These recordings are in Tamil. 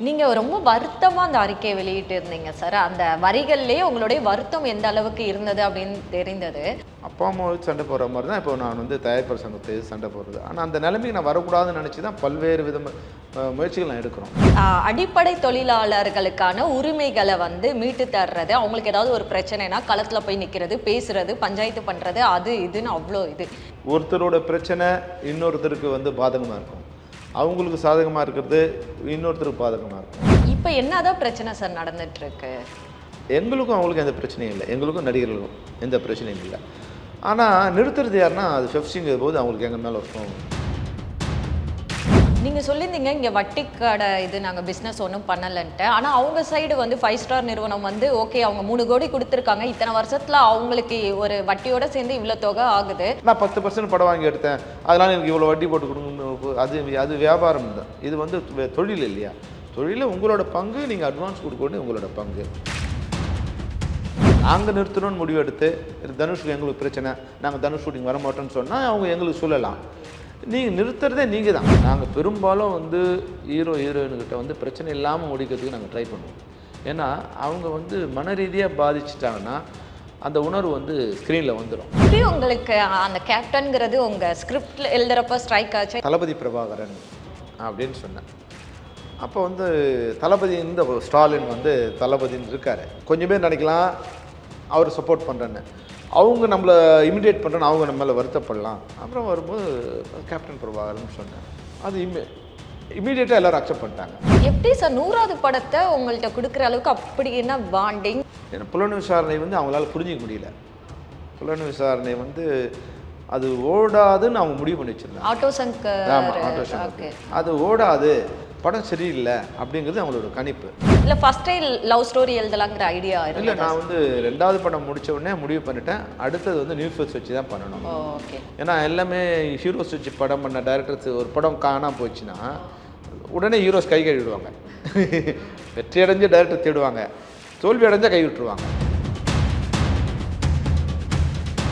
நீங்க ரொம்ப வருத்தமா அந்த அறிக்கையை வெளியிட்டு இருந்தீங்க சார். அந்த வரிகள்லயே உங்களுடைய வருத்தம் எந்த அளவுக்கு இருந்தது அப்படின்னு தெரிந்தது. அப்பா அம்மாவுக்கு சண்டை போடுற மாதிரி தான் இப்போ நான் தயாரிப்பாளர் சங்கத்தை சண்டை போடுறது. ஆனால் அந்த நிலைமைக்கு நான் வரக்கூடாதுன்னு நினச்சி தான் பல்வேறு முயற்சிகள் நான் எடுக்கிறோம். அடிப்படை தொழிலாளர்களுக்கான உரிமைகளை மீட்டு தர்றது, அவங்களுக்கு ஏதாவது ஒரு பிரச்சனைனா களத்தில் போய் நிற்கிறது, பேசுறது, பஞ்சாயத்து பண்ணுறது, அது இதுன்னு அவ்வளோ இது. ஒருத்தரோட பிரச்சனை இன்னொருத்தருக்கு பாதகமாக இருக்கும், அவங்களுக்கு சாதகமாக இருக்கிறது இன்னொருத்தருக்கு பாதகமாக இருக்கும். இப்போ என்னதான் பிரச்சனை சார் நடந்துட்டு இருக்கு? எங்களுக்கும் அவங்களுக்கும் எந்த பிரச்சனையும் இல்லை, எங்களுக்கும் நடிகர்களுக்கும் எந்த பிரச்சனையும் இல்லை. ஆனால் நிறுத்துறது யாருன்னா அது பெப்சிங்கிற போது அவங்களுக்கு எங்கள் மேலே இருக்கும். நீங்கள் சொல்லியிருந்தீங்க இங்கே வட்டி கடை இது நாங்கள் பிஸ்னஸ் ஒன்றும் பண்ணலைன்ட்டு. ஆனால் அவங்க சைடு 5 ஸ்டார் நிறுவனம் ஓகே அவங்க 3 கோடி கொடுத்துருக்காங்க, இத்தனை வருஷத்தில் அவங்களுக்கு ஒரு வட்டியோடு சேர்ந்து இவ்வளோ தொகை ஆகுது. நான் 10% படம் வாங்கி எடுத்தேன், அதனால் எனக்கு இவ்வளோ வட்டி போட்டு கொடுக்கணும். அது வியாபாரம் தான். இது தொழில் இல்லையா? தொழிலில் உங்களோட பங்கு, நீங்கள் அட்வான்ஸ் கொடுக்கணும், உங்களோட பங்கு. நாங்கள் நிறுத்தணும்னு முடிவு எடுத்து தனுஷுக்கு எங்களுக்கு பிரச்சனை, நாங்கள் தனுஷ் ஷூட்டிங் வர மாட்டோம்னு சொன்னால் அவங்க எங்களுக்கு சொல்லலாம். நீங்கள் நிறுத்துறதே நீங்கள் தான். நாங்கள் பெரும்பாலும் ஹீரோயின்கிட்ட பிரச்சனை இல்லாமல் முடிக்கிறதுக்கு நாங்கள் ட்ரை பண்ணுவோம். ஏன்னா அவங்க மன ரீதியாக பாதிச்சிட்டாங்கன்னா அந்த உணர்வு ஸ்க்ரீனில் வந்துடும். இப்படி உங்களுக்கு அந்த கேப்டன்கிறது உங்கள் ஸ்கிரிப்டில் எழுதுறப்ப ஸ்ட்ரைக் ஆச்சு. தளபதி பிரபாகரன் அப்படின்னு சொன்னேன். அப்போ தளபதி ஸ்டாலின் தளபதின்னு இருக்கார். கொஞ்சம் பேர் நினைக்கலாம் அவர் சப்போர்ட் பண்ணுறேன்னு, அவங்க நம்மளை இமிடியேட் பண்ணுறேன்னு அவங்க நம்ம மேலே வருத்தப்படலாம். அப்புறம் வரும்போது கேப்டன் பிரபாகரன் சொன்னேன். அது இமீடியட்டாக எல்லோரும் அக்செப்ட் பண்ணிட்டாங்க. எப்படி சார் 100வது படத்தை உங்கள்கிட்ட கொடுக்குற அளவுக்கு அப்படி என்ன பாண்டிங்? ஏன்னா புலன் விசாரணை அவங்களால புரிஞ்சிக்க முடியல. புலன் விசாரணை அது ஓடாதுன்னு அவங்க முடிவு பண்ணி வச்சுருந்தாங்க. ஆட்டோ சங்கர். ஆமாம், ஆட்டோ சங்கர். அது ஓடாது, படம் சரியில்லை அப்படிங்கிறது அவங்களோட கணிப்பு. இல்லை ஃபஸ்ட்டே லவ் ஸ்டோரி எழுதலாங்கிற ஐடியா இல்லை. நான் 2வது படம் முடித்த உடனே முடிவு பண்ணிட்டேன், அடுத்தது நியூ ஃபேஸ் வச்சு தான் பண்ணணும். ஓகே. ஏன்னா எல்லாமே ஹீரோஸ் வச்சு படம் பண்ண டைரக்டர்ஸ் ஒரு படம் காணாமல் போச்சுன்னா உடனே ஹீரோஸ் கை கழுவிடுவாங்க. வெற்றி அடைஞ்ச டைரக்டர் தேடுவாங்க, தோல்வி அடைஞ்சால் கை விட்டுருவாங்க.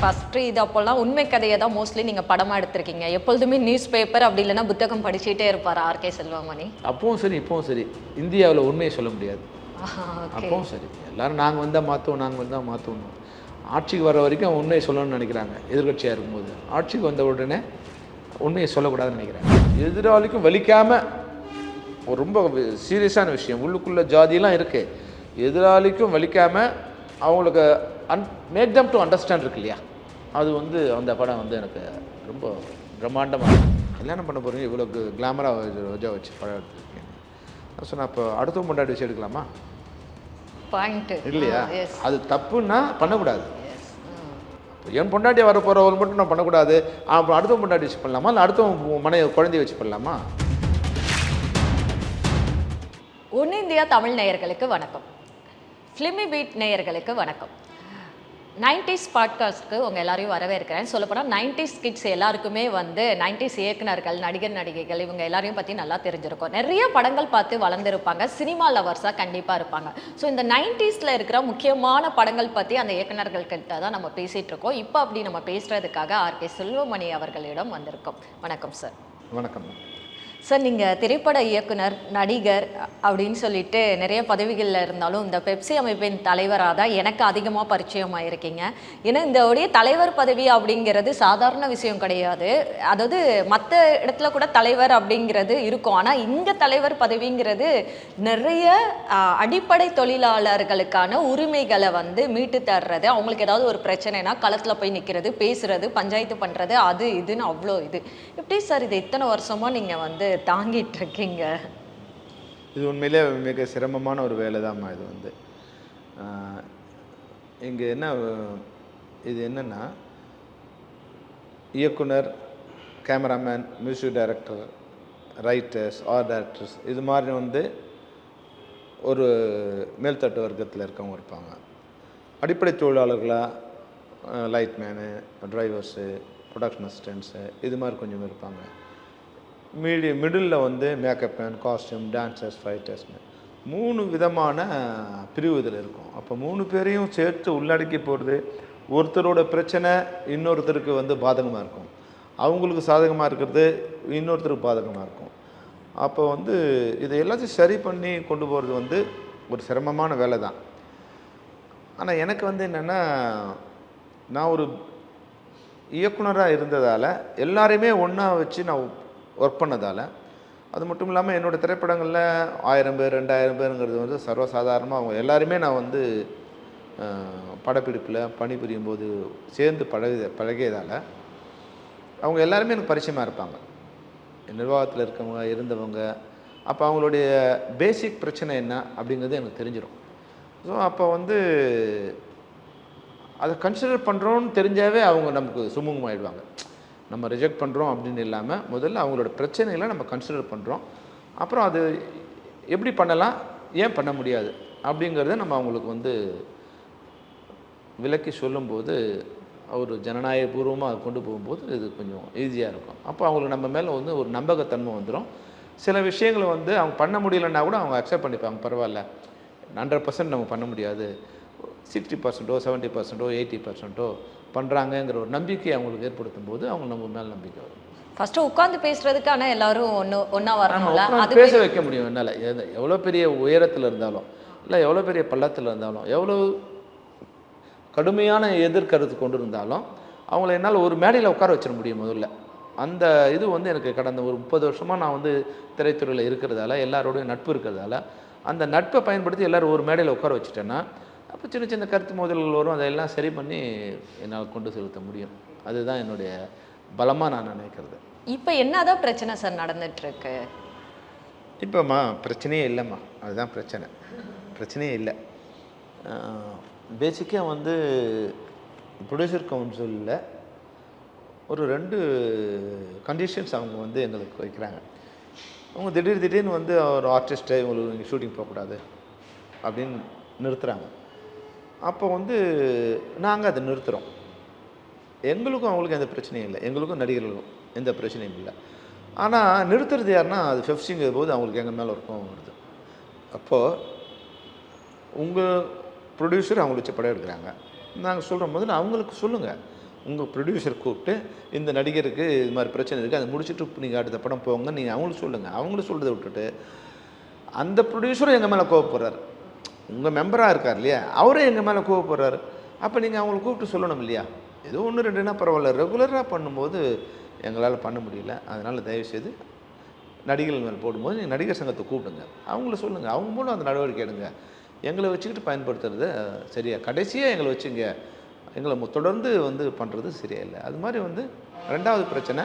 ஃபஸ்ட்டு இது அப்போல்லாம் உண்மை கதையை தான் மோஸ்ட்லி நீங்கள் படமாக எடுத்திருக்கீங்க. எப்பொழுதுமே நியூஸ் பேப்பர் அப்படி இல்லைன்னா புத்தகம் படிச்சுட்டே இருப்பார் ஆர்கே செல்வமணி. அப்பவும் சரி இப்பவும் சரி இந்தியாவில் உண்மையை சொல்ல முடியாது. அப்பவும் சரி எல்லோரும் நாங்கள் வந்தால் மாற்றுவோம். ஆட்சிக்கு வர வரைக்கும் உண்மையை சொல்லணும்னு நினைக்கிறாங்க. எதிர்கட்சியாக இருக்கும்போது ஆட்சிக்கு வந்த உடனே உண்மையை சொல்லக்கூடாதுன்னு நினைக்கிறாங்க. எதிராளிக்கும் வலிக்காமல் ஒரு ரொம்ப சீரியஸான விஷயம், உள்ளுக்குள்ளே ஜாதியெலாம் இருக்குது, எதிராளிக்கும் வலிக்காமல் அவங்களுக்கு மேக் தம் டு அண்டர்ஸ்டாண்ட் இருக்கு இல்லையா? அது அந்த படம் எனக்கு ரொம்ப பிரம்மாண்டமாக. கல்யாணம் பண்ண போகிறீங்க, இவ்வளோ கிளாமராக ரோஜா வச்சு படம் எடுத்துருக்கேன். நான் சொன்னேன், அப்போ அடுத்த பொண்டாட்டி வச்சு எடுக்கலாமா? பாயிண்ட் இல்லையா? அது தப்புன்னா பண்ணக்கூடாது. என் பொண்டாட்டி வர போகிறவங்க மட்டும் நான் பண்ணக்கூடாது, அப்புறம் அடுத்த பொண்டாட்டி வச்சு பண்ணலாமா, இல்லை அடுத்த குழந்தைய வச்சு பண்ணலாமா? ஒன்று இந்தியா தமிழ் நேயர்களுக்கு வணக்கம், ஃபிலிமி பீட் நேயர்களுக்கு வணக்கம். 90s பாட்காஸ்ட்க்கு உங்கள் எல்லாரையும் வரவேற்கிறேன். சொல்லப்போனால் 90s கிட்ஸ் எல்லாருக்குமே 90s இயக்குனர்கள், நடிகர் நடிகைகள் இவங்க எல்லாரையும் பற்றி நல்லா தெரிஞ்சிருக்கும். நிறைய படங்கள் பார்த்து வளர்ந்துருப்பாங்க, சினிமா லவர்ஸாக கண்டிப்பாக இருப்பாங்க. ஸோ இந்த 90ஸ்ல இருக்கிற முக்கியமான படங்கள் பற்றி அந்த இயக்குனர்கள் கிட்ட தான் நம்ம பேசிகிட்டு இருக்கோம். இப்போ அப்படி நம்ம பேசுகிறதுக்காக ஆர்கே செல்வமணி அவர்களிடம் வந்திருக்கோம். வணக்கம் சார். வணக்கம் சார். நீங்கள் திரைப்பட இயக்குனர், நடிகர் அப்படின்னு சொல்லிட்டு நிறைய பதவிகளில் இருந்தாலும் இந்த பெப்சி அமைப்பின் தலைவராக தான் எனக்கு அதிகமாக பரிச்சயமாக இருக்கீங்க. ஏன்னா இந்த உடைய தலைவர் பதவி அப்படிங்கிறது சாதாரண விஷயம் கிடையாது. அதாவது மற்ற இடத்துல கூட தலைவர் அப்படிங்கிறது இருக்கும், ஆனால் இங்கே தலைவர் பதவிங்கிறது நிறைய அடிப்படை தொழிலாளர்களுக்கான உரிமைகளை மீட்டு தர்றது, அவங்களுக்கு ஏதாவது ஒரு பிரச்சனைனா களத்தில் போய் நிற்கிறது, பேசுறது, பஞ்சாயத்து பண்ணுறது, அது இதுன்னு அவ்வளோ இது. எப்படி சார் இது இத்தனை வருஷமாக நீங்கள் தாங்கிட்டு இருக்கீங்க? இது உண்மையிலே மிக சிரமமான ஒரு வேலை தான்மா. இது இங்கே என்னென்னா இயக்குனர், cameraman, music director, writers, art directors, இது மாதிரி ஒரு மேல்தட்டு வர்க்கத்தில் இருக்கவங்க இருப்பாங்க. அடிப்படை தொழிலாளர்களாக லைட்மேனு, டிரைவர்ஸு, ப்ரொடக்ஷன் அசிஸ்டன்ட்ஸு, இது மாதிரி கொஞ்சம் இருப்பாங்க. Middle makeup man, costume, dancers, ஃபைட்டர்ஸ்னு 3 விதமான பிரிவு இதில் இருக்கும். அப்போ 3 பேரையும் சேர்த்து உள்ளடக்கி போடுறது. ஒருத்தரோட பிரச்சனை இன்னொருத்தருக்கு பாதகமாக இருக்கும், அவங்களுக்கு சாதகமாக இருக்கிறது இன்னொருத்தருக்கு பாதகமாக இருக்கும். அப்போ வந்து இதை எல்லாத்தையும் சரி பண்ணி கொண்டு போகிறது வந்து ஒரு சிரமமான வேலை தான். ஆனால் எனக்கு வந்து என்னென்னா, நான் ஒரு இயக்குனராக இருந்ததால் எல்லாரையுமே ஒன்றா வச்சு நான் ஒர்க் பண்ணதால், அது மட்டும் இல்லாமல் என்னோடய திரைப்படங்களில் 1000 பேர் 2000 பேருங்கிறது வந்து சர்வசாதாரணமாக அவங்க எல்லாருமே நான் வந்து படப்பிடிப்பில் பணிபுரியும் போது சேர்ந்து பழகியதால் அவங்க எல்லாருமே எனக்கு பரிச்சயமாக இருப்பாங்க. நிர்வாகத்தில் இருக்கவங்க இருந்தவங்க. அப்போ அவங்களுடைய பேசிக் பிரச்சனை என்ன அப்படிங்கிறது எனக்கு தெரிஞ்சிடும். ஸோ அப்போ வந்து அதை கன்சிடர் பண்ணுறோன்னு தெரிஞ்சாவே அவங்க நமக்கு சுமூகமாகிடுவாங்க. நம்ம ரிஜெக்ட் பண்ணுறோம் அப்படின்னு இல்லாமல் முதல்ல அவங்களோட பிரச்சனைகளை நம்ம கன்சிடர் பண்ணுறோம். அப்புறம் அது எப்படி பண்ணலாம், ஏன் பண்ண முடியாது அப்படிங்கிறத நம்ம அவங்களுக்கு வந்து விளக்கி சொல்லும்போது, ஒரு ஜனநாயகபூர்வமாக கொண்டு போகும்போது இது கொஞ்சம் ஈஸியாக இருக்கும். அப்போ அவங்களுக்கு நம்ம மேலே வந்து ஒரு நம்பகத்தன்மை வந்துடும். சில விஷயங்களை வந்து அவங்க பண்ண முடியலைன்னா கூட அவங்க அக்செப்ட் பண்ணிப்பாங்க. பரவாயில்ல, 100% நம்ம பண்ண முடியாது, 60%, 70%, 80% பண்ணுறாங்கங்கிற ஒரு நம்பிக்கை அவங்களுக்கு ஏற்படுத்தும் போது அவங்க நம்ம மேலே நம்பிக்கை வரும். ஃபஸ்ட்டு உட்காந்து பேசுறதுக்கான எல்லாரும் ஒன்றா வரணும்ல, அது பேச வைக்க முடியும் என்னால். எவ்வளோ பெரிய உயரத்தில் இருந்தாலும், இல்லை எவ்வளோ பெரிய பள்ளத்தில் இருந்தாலும், எவ்வளோ கடுமையான எதிர்கருத்து கொண்டு இருந்தாலும் அவங்கள என்னால் ஒரு மேடையில் உட்கார வச்சிட முடியும் முதல்ல. அந்த இது வந்து எனக்கு கடந்த ஒரு 30 வருஷமாக நான் வந்து திரைத்துறையில் இருக்கிறதால, எல்லாரோடையும் நட்பு இருக்கிறதால, அந்த நட்பை பயன்படுத்தி எல்லோரும் ஒரு மேடையில் உட்கார வச்சுட்டேன்னா, அப்போ சின்ன சின்ன கருத்து மோதல்கள் வரும். அதையெல்லாம் சரி பண்ணி என்னால் கொண்டு செலுத்த முடியும். அதுதான் என்னுடைய பலமாக நான் நினைக்கிறது. இப்போ என்னதான் பிரச்சனை சார் நடந்துகிட்ருக்கு? இப்போம்மா பிரச்சனையே இல்லைம்மா, அதுதான் பிரச்சனை. பிரச்சனையே இல்லை. பேசிக்காக வந்து ப்ரொடியூசர் கவுன்சிலில் ஒரு 2 கண்டிஷன்ஸ் அவங்க வந்து எங்களுக்கு வைக்கிறாங்க. அவங்க திடீர்னு வந்து ஒரு ஆர்டிஸ்ட்டை இவங்களுக்கு நீங்கள் ஷூட்டிங் போகக்கூடாது அப்படின்னு நிறுத்துகிறாங்க. அப்போ வந்து நாங்கள் அதை நிறுத்துகிறோம். எங்களுக்கும் அவங்களுக்கும் எந்த பிரச்சனையும் இல்லை, எங்களுக்கும் நடிகர்களுக்கும் எந்த பிரச்சனையும் இல்லை. ஆனால் நிறுத்துறது யாருன்னா, அது ஃபெஃப்சிங்கிற போது அவங்களுக்கு எங்கள் மேலே ஒரு கோவம் வருது. அப்போது உங்கள் ப்ரொடியூசர் அவங்கள வச்சு படம் எடுக்கிறாங்க. நாங்கள் சொல்கிற போது அவங்களுக்கு சொல்லுங்கள், உங்கள் ப்ரொடியூசர் கூப்பிட்டு இந்த நடிகருக்கு இது மாதிரி பிரச்சனை இருக்குது, அதை முடிச்சுட்டு நீங்கள் அடுத்த படம் போங்க, நீங்கள் அவங்களுக்கு சொல்லுங்கள். அவங்களும் சொல்கிறத விட்டுட்டு அந்த ப்ரொடியூசரும் எங்கள் மேலே கோவப்படுறாரு. உங்கள் மெம்பராக இருக்கார் இல்லையா, அவரே எங்கள் மேலே கோவப்படுறாரு. அப்போ நீங்கள் அவங்களை கூப்பிட்டு சொல்லணும் இல்லையா? ஏதோ 1 2னா பரவாயில்ல, ரெகுலராக பண்ணும்போது எங்களால் பண்ண முடியல. அதனால் தயவுசெய்து நடிகர்கள் மேலே போடும்போது நீங்கள் நடிகர் சங்கத்தை கூப்பிடுங்க, அவங்கள சொல்லுங்கள், அவங்க மூலம் அந்த நடவடிக்கை எடுங்க. எங்களை வச்சுக்கிட்டு பயன்படுத்துறது சரியா, கடைசியாக எங்களை வச்சுங்க, எங்களை தொடர்ந்து வந்து பண்ணுறது சரியா இல்லை. அது மாதிரி வந்து 2வது பிரச்சனை,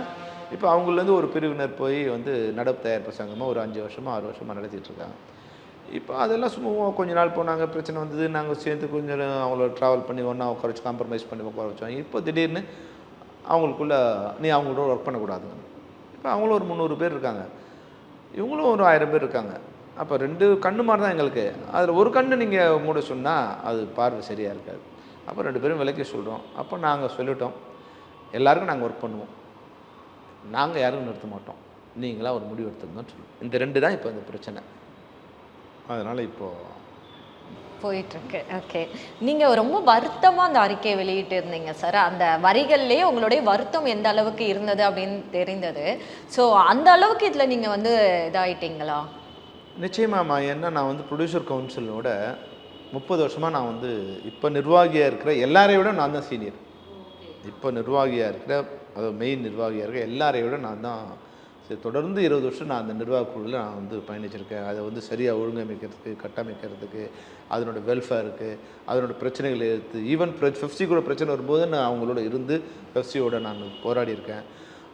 இப்போ அவங்களேருந்து ஒரு பிரிவினர் போய் வந்து நடப்பு தயாரிப்பு சங்கமாக ஒரு 5 வருஷமாக 6 வருஷமாக நடத்திட்டு இருக்காங்க. இப்போ அதெல்லாம் சும்மா கொஞ்ச நாள் போனாங்க, பிரச்சனை வந்தது, நாங்கள் சேர்ந்து கொஞ்சம் அவங்கள ட்ராவல் பண்ணி ஒன்றா உட்கார வச்சு காம்ப்ரமைஸ் பண்ணி உட்கார வச்சோம். இப்போ திடீர்னு அவங்களுக்குள்ள நீ அவங்களோட ஒர்க் பண்ணக்கூடாதுங்க. இப்போ அவங்களும் ஒரு 300 பேர் இருக்காங்க, இவங்களும் ஒரு 1000 பேர் இருக்காங்க. அப்போ 2 கண்ணு மாதிரி தான் எங்களுக்கு. அதில் ஒரு கண்ணு நீங்கள் மூட சொன்னால் அது பார்வை சரியாக இருக்காது. அப்போ 2 பேரும் விலக்கி சொல்கிறோம். அப்போ நாங்கள் சொல்லிட்டோம், எல்லாருக்கும் நாங்கள் ஒர்க் பண்ணுவோம், நாங்கள் யாரும் நிறுத்த மாட்டோம், நீங்களாக ஒரு முடிவு எடுத்துருந்தோன்னு சொல்லுவோம். இந்த 2 தான் இப்போ இந்த பிரச்சனை. அதனால் இப்போது போயிட்டுருக்கு. ஓகே, நீங்கள் ரொம்ப வருத்தமாக அந்த அறிக்கையை வெளியிட்டு இருந்தீங்க சார். அந்த வரிகள்லேயே உங்களுடைய வருத்தம் எந்த அளவுக்கு இருந்தது அப்படின்னு தெரிந்தது. ஸோ அந்த அளவுக்கு இதில் நீங்கள் வந்து இதாகிட்டீங்களா? நிச்சயமாம்மா. ஏன்னா நான் வந்து ப்ரொடியூசர் கவுன்சிலோட 30 வருஷமாக நான் வந்து இப்போ நிர்வாகியாக இருக்கிற எல்லாரையும் விட நான் தான் சீனியர். இப்போ நிர்வாகியாக இருக்கிற, அதாவது மெயின் நிர்வாகியாக இருக்கிற எல்லாரையும் விட நான் தான் தொடர்ந்து 20 வருஷம் நான் அந்த நிர்வாக குழுவில் நான் வந்து பயணிச்சிருக்கேன். அதை வந்து சரியாக ஒழுங்கமைக்கிறதுக்கு, கட்டமைக்கிறதுக்கு, அதனோட வெல்ஃபேருக்கு, அதனோட பிரச்சனைகளை எடுத்து, ஈவன் பெப்சி கூட பிரச்சனை வரும்போது நான் அவங்களோட இருந்து பெப்சியோட நான் போராடி இருக்கேன்.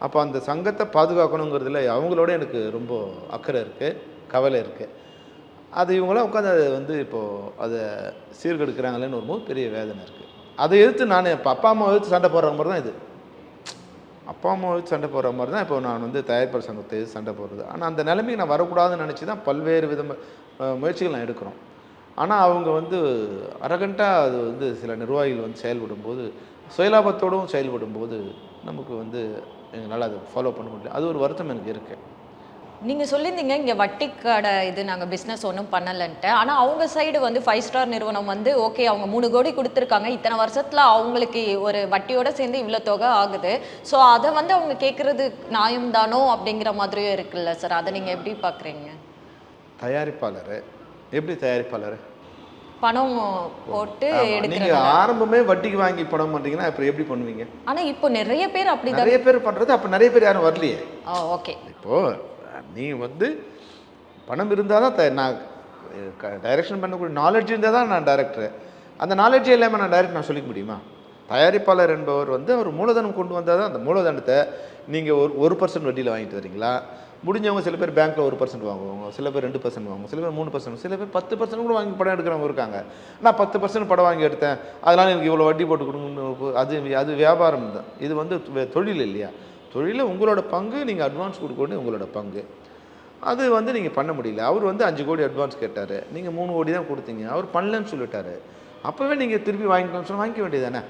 அப்போ அந்த சங்கத்தை பாதுகாக்கணுங்கிறதுல அவங்களோட எனக்கு ரொம்ப அக்கறை இருக்குது, கவலை இருக்குது. அது இவங்களாம் உட்காந்து அதை வந்து இப்போது அதை சீர்கெடுக்கிறாங்களேன்னு வரும்போது பெரிய வேதனை இருக்குது. அதை எதிர்த்து நான் இப்போ அப்பா அம்மா எதிர்த்து சண்டை போடுற மாதிரி தான் இது. அப்பா அம்மா எதிர்த்து சண்டை போடுற மாதிரி தான் இப்போ நான் வந்து தயாரிப்பாளர் சங்கத்தை எதிர்த்து சண்டை போடுறது. ஆனால் அந்த நிலைமைக்கு நான் வரக்கூடாதுன்னு நினச்சி தான் பல்வேறு முயற்சிகள் நான் எடுக்கிறோம். ஆனால் அவங்க வந்து அரகண்ட்டாக அது வந்து சில நிர்வாகிகள் வந்து செயல்படும்போது, சுயலாபத்தோடும் செயல்படும்போது நமக்கு வந்து எங்களால் அதை ஃபாலோ பண்ண முடியல. அது ஒரு வருத்தம் எனக்கு இருக்குது. நீங்கள் சொல்லியிருந்தீங்க இங்கே வட்டி கடை இது நாங்கள் பிஸ்னஸ் ஒன்றும் பண்ணலைன்ட்டு. ஆனால் அவங்க சைடு வந்து 5 ஸ்டார் நிறுவனம் வந்து ஓகே அவங்க 3 கோடி கொடுத்துருக்காங்க, இத்தனை வருஷத்தில் அவங்களுக்கு ஒரு வட்டியோட சேர்ந்து இவ்வளோ தொகை ஆகுது. ஸோ அதை வந்து அவங்க கேட்குறது நியாயம்தானோ அப்படிங்கிற மாதிரியும் இருக்குல்ல சார், அதை நீங்கள் எப்படி பார்க்குறீங்க? தயாரிப்பாளர் எப்படி தயாரிப்பாளர் பணம் போட்டு நீங்க எடுக்கிறாங்க. ஆரம்பமே வட்டிக்கு வாங்கி பணம் பண்றீங்கன்னா அப்புறம் எப்படி பண்ணுவீங்க? ஆனால் இப்போ நிறைய பேர் அப்படி நிறைய பேர் பண்றது, அப்ப நிறைய பேர் யாரும் வரலையே. ஓகே. இப்போ நீ வந்து பணம் இருந்தால் தான் நான் டைரக்ஷன் பண்ணக்கூடிய நாலேஜ் இருந்தால் தான் நான் டைரக்டர். அந்த நாலேஜே இல்லாமல் நான் டைரக்ட் நான் சொல்லிக்க முடியுமா? தயாரிப்பாளர் என்பவர் வந்து அவர் மூலதனம் கொண்டு வந்தால் தான் அந்த மூலதனத்தை நீங்கள் 1% வட்டியில் வாங்கிட்டு வரீங்களா? முடிஞ்சவங்க சில பேர் பேங்க்கில் 1% வாங்குவாங்க, சில பேர் 2% வாங்குவாங்க, சில பேர் 3%, சில பேர் 10% கூட வாங்கி படம் எடுக்கிறவங்க இருக்காங்க. நான் 10% படம் வாங்கி எடுத்தேன், அதனால் எனக்கு இவ்வளோ வட்டி போட்டு கொடுக்கணும்னு, அது வியாபாரம் தான். இது வந்து தொழில் இல்லையா? தொழிலில் உங்களோட பங்கு, நீங்கள் அட்வான்ஸ் கொடுக்கணும், உங்களோட பங்கு. அது வந்து நீங்கள் பண்ண முடியல. அவர் வந்து 5 கோடி அட்வான்ஸ் கேட்டார், நீங்கள் 3 கோடி தான் கொடுத்தீங்க, அவர் பண்ணலன்னு சொல்லிட்டாரு. அப்போவே நீங்கள் திருப்பி வாங்கிக்கணும்னு சொன்னால் வாங்கிக்க வேண்டியதானே?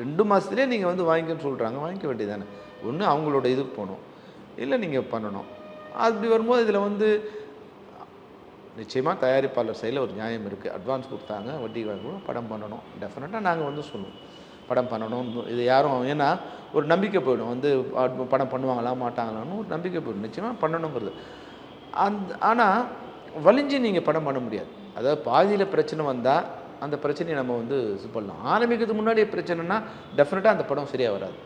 2 மாதத்துலேயே நீங்கள் வந்து வாங்கிக்கணும்னு சொல்கிறாங்க, வாங்கிக்க வேண்டியதானே? ஒன்று அவங்களோட இதுக்கு போகணும், இல்லை நீங்கள் பண்ணணும். அப்படி வரும்போது இதில் வந்து நிச்சயமாக தயாரிப்பாளர் சைடில் ஒரு நியாயம் இருக்குது. அட்வான்ஸ் கொடுத்தாங்க, வட்டி வாங்கணும், படம் பண்ணணும். டெஃபினட்டாக நாங்கள் வந்து சொல்லுவோம் படம் பண்ணணும். இது யாரும், ஏன்னா ஒரு நம்பிக்கை போயிடும், வந்து படம் பண்ணுவாங்களா மாட்டாங்களான்னு ஒரு நம்பிக்கை போயிடும். நிச்சயமாக பண்ணணுங்கிறது ஆனால் வலிஞ்சு நீங்கள் படம் பண்ண முடியாது. அதாவது பாதியில் பிரச்சனை வந்தால் அந்த பிரச்சனையை நம்ம வந்து இது பண்ணலாம். ஆரம்பிக்கிறதுக்கு முன்னாடியே பிரச்சனைனா டெஃபினட்டாக அந்த படம் சரியாக வராது.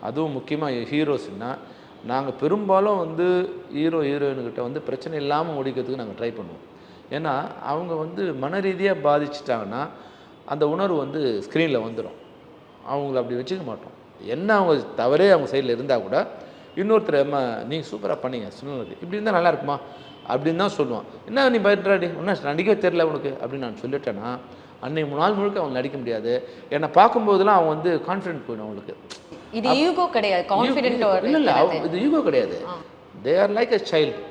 அதுவும் முக்கியமாக ஹீரோஸ்னால் நாங்கள் பெரும்பாலும் வந்து ஹீரோயின்கிட்ட வந்து பிரச்சனை இல்லாமல் முடிக்கிறதுக்கு நாங்கள் ட்ரை பண்ணுவோம். ஏன்னா அவங்க வந்து மன ரீதியாக பாதிச்சிட்டாங்கன்னா அந்த உணர்வு வந்து ஸ்க்ரீனில் வந்துடும். அவங்கள அப்படி வச்சுக்க மாட்டோம். என்ன அவங்க தவறே அவங்க சைடில் இருந்தால் கூட இன்னொருத்தர் அம்மா நீங்கள் சூப்பராக பண்ணீங்க சொன்னது இப்படி இருந்தால் நல்லா இருக்குமா அப்படின்னு தான் சொல்லுவான். என்ன நீ பயப்படாடி, ஒன்றும் நடிக்கவே தெரில உனக்கு அப்படின்னு நான் சொல்லிட்டேன்னா அன்னைக்கு நாள் முழுக்க அவங்க நடிக்க முடியாது. என்னை பார்க்கும்போதெல்லாம் அவங்க வந்து கான்ஃபிடென்ட் போயிடும் அவங்களுக்கு. இது ஈகோ கிடையாது, கான்ஃபிடென்ட். இல்லை இது ஈகோ கிடையாது. They are like a child.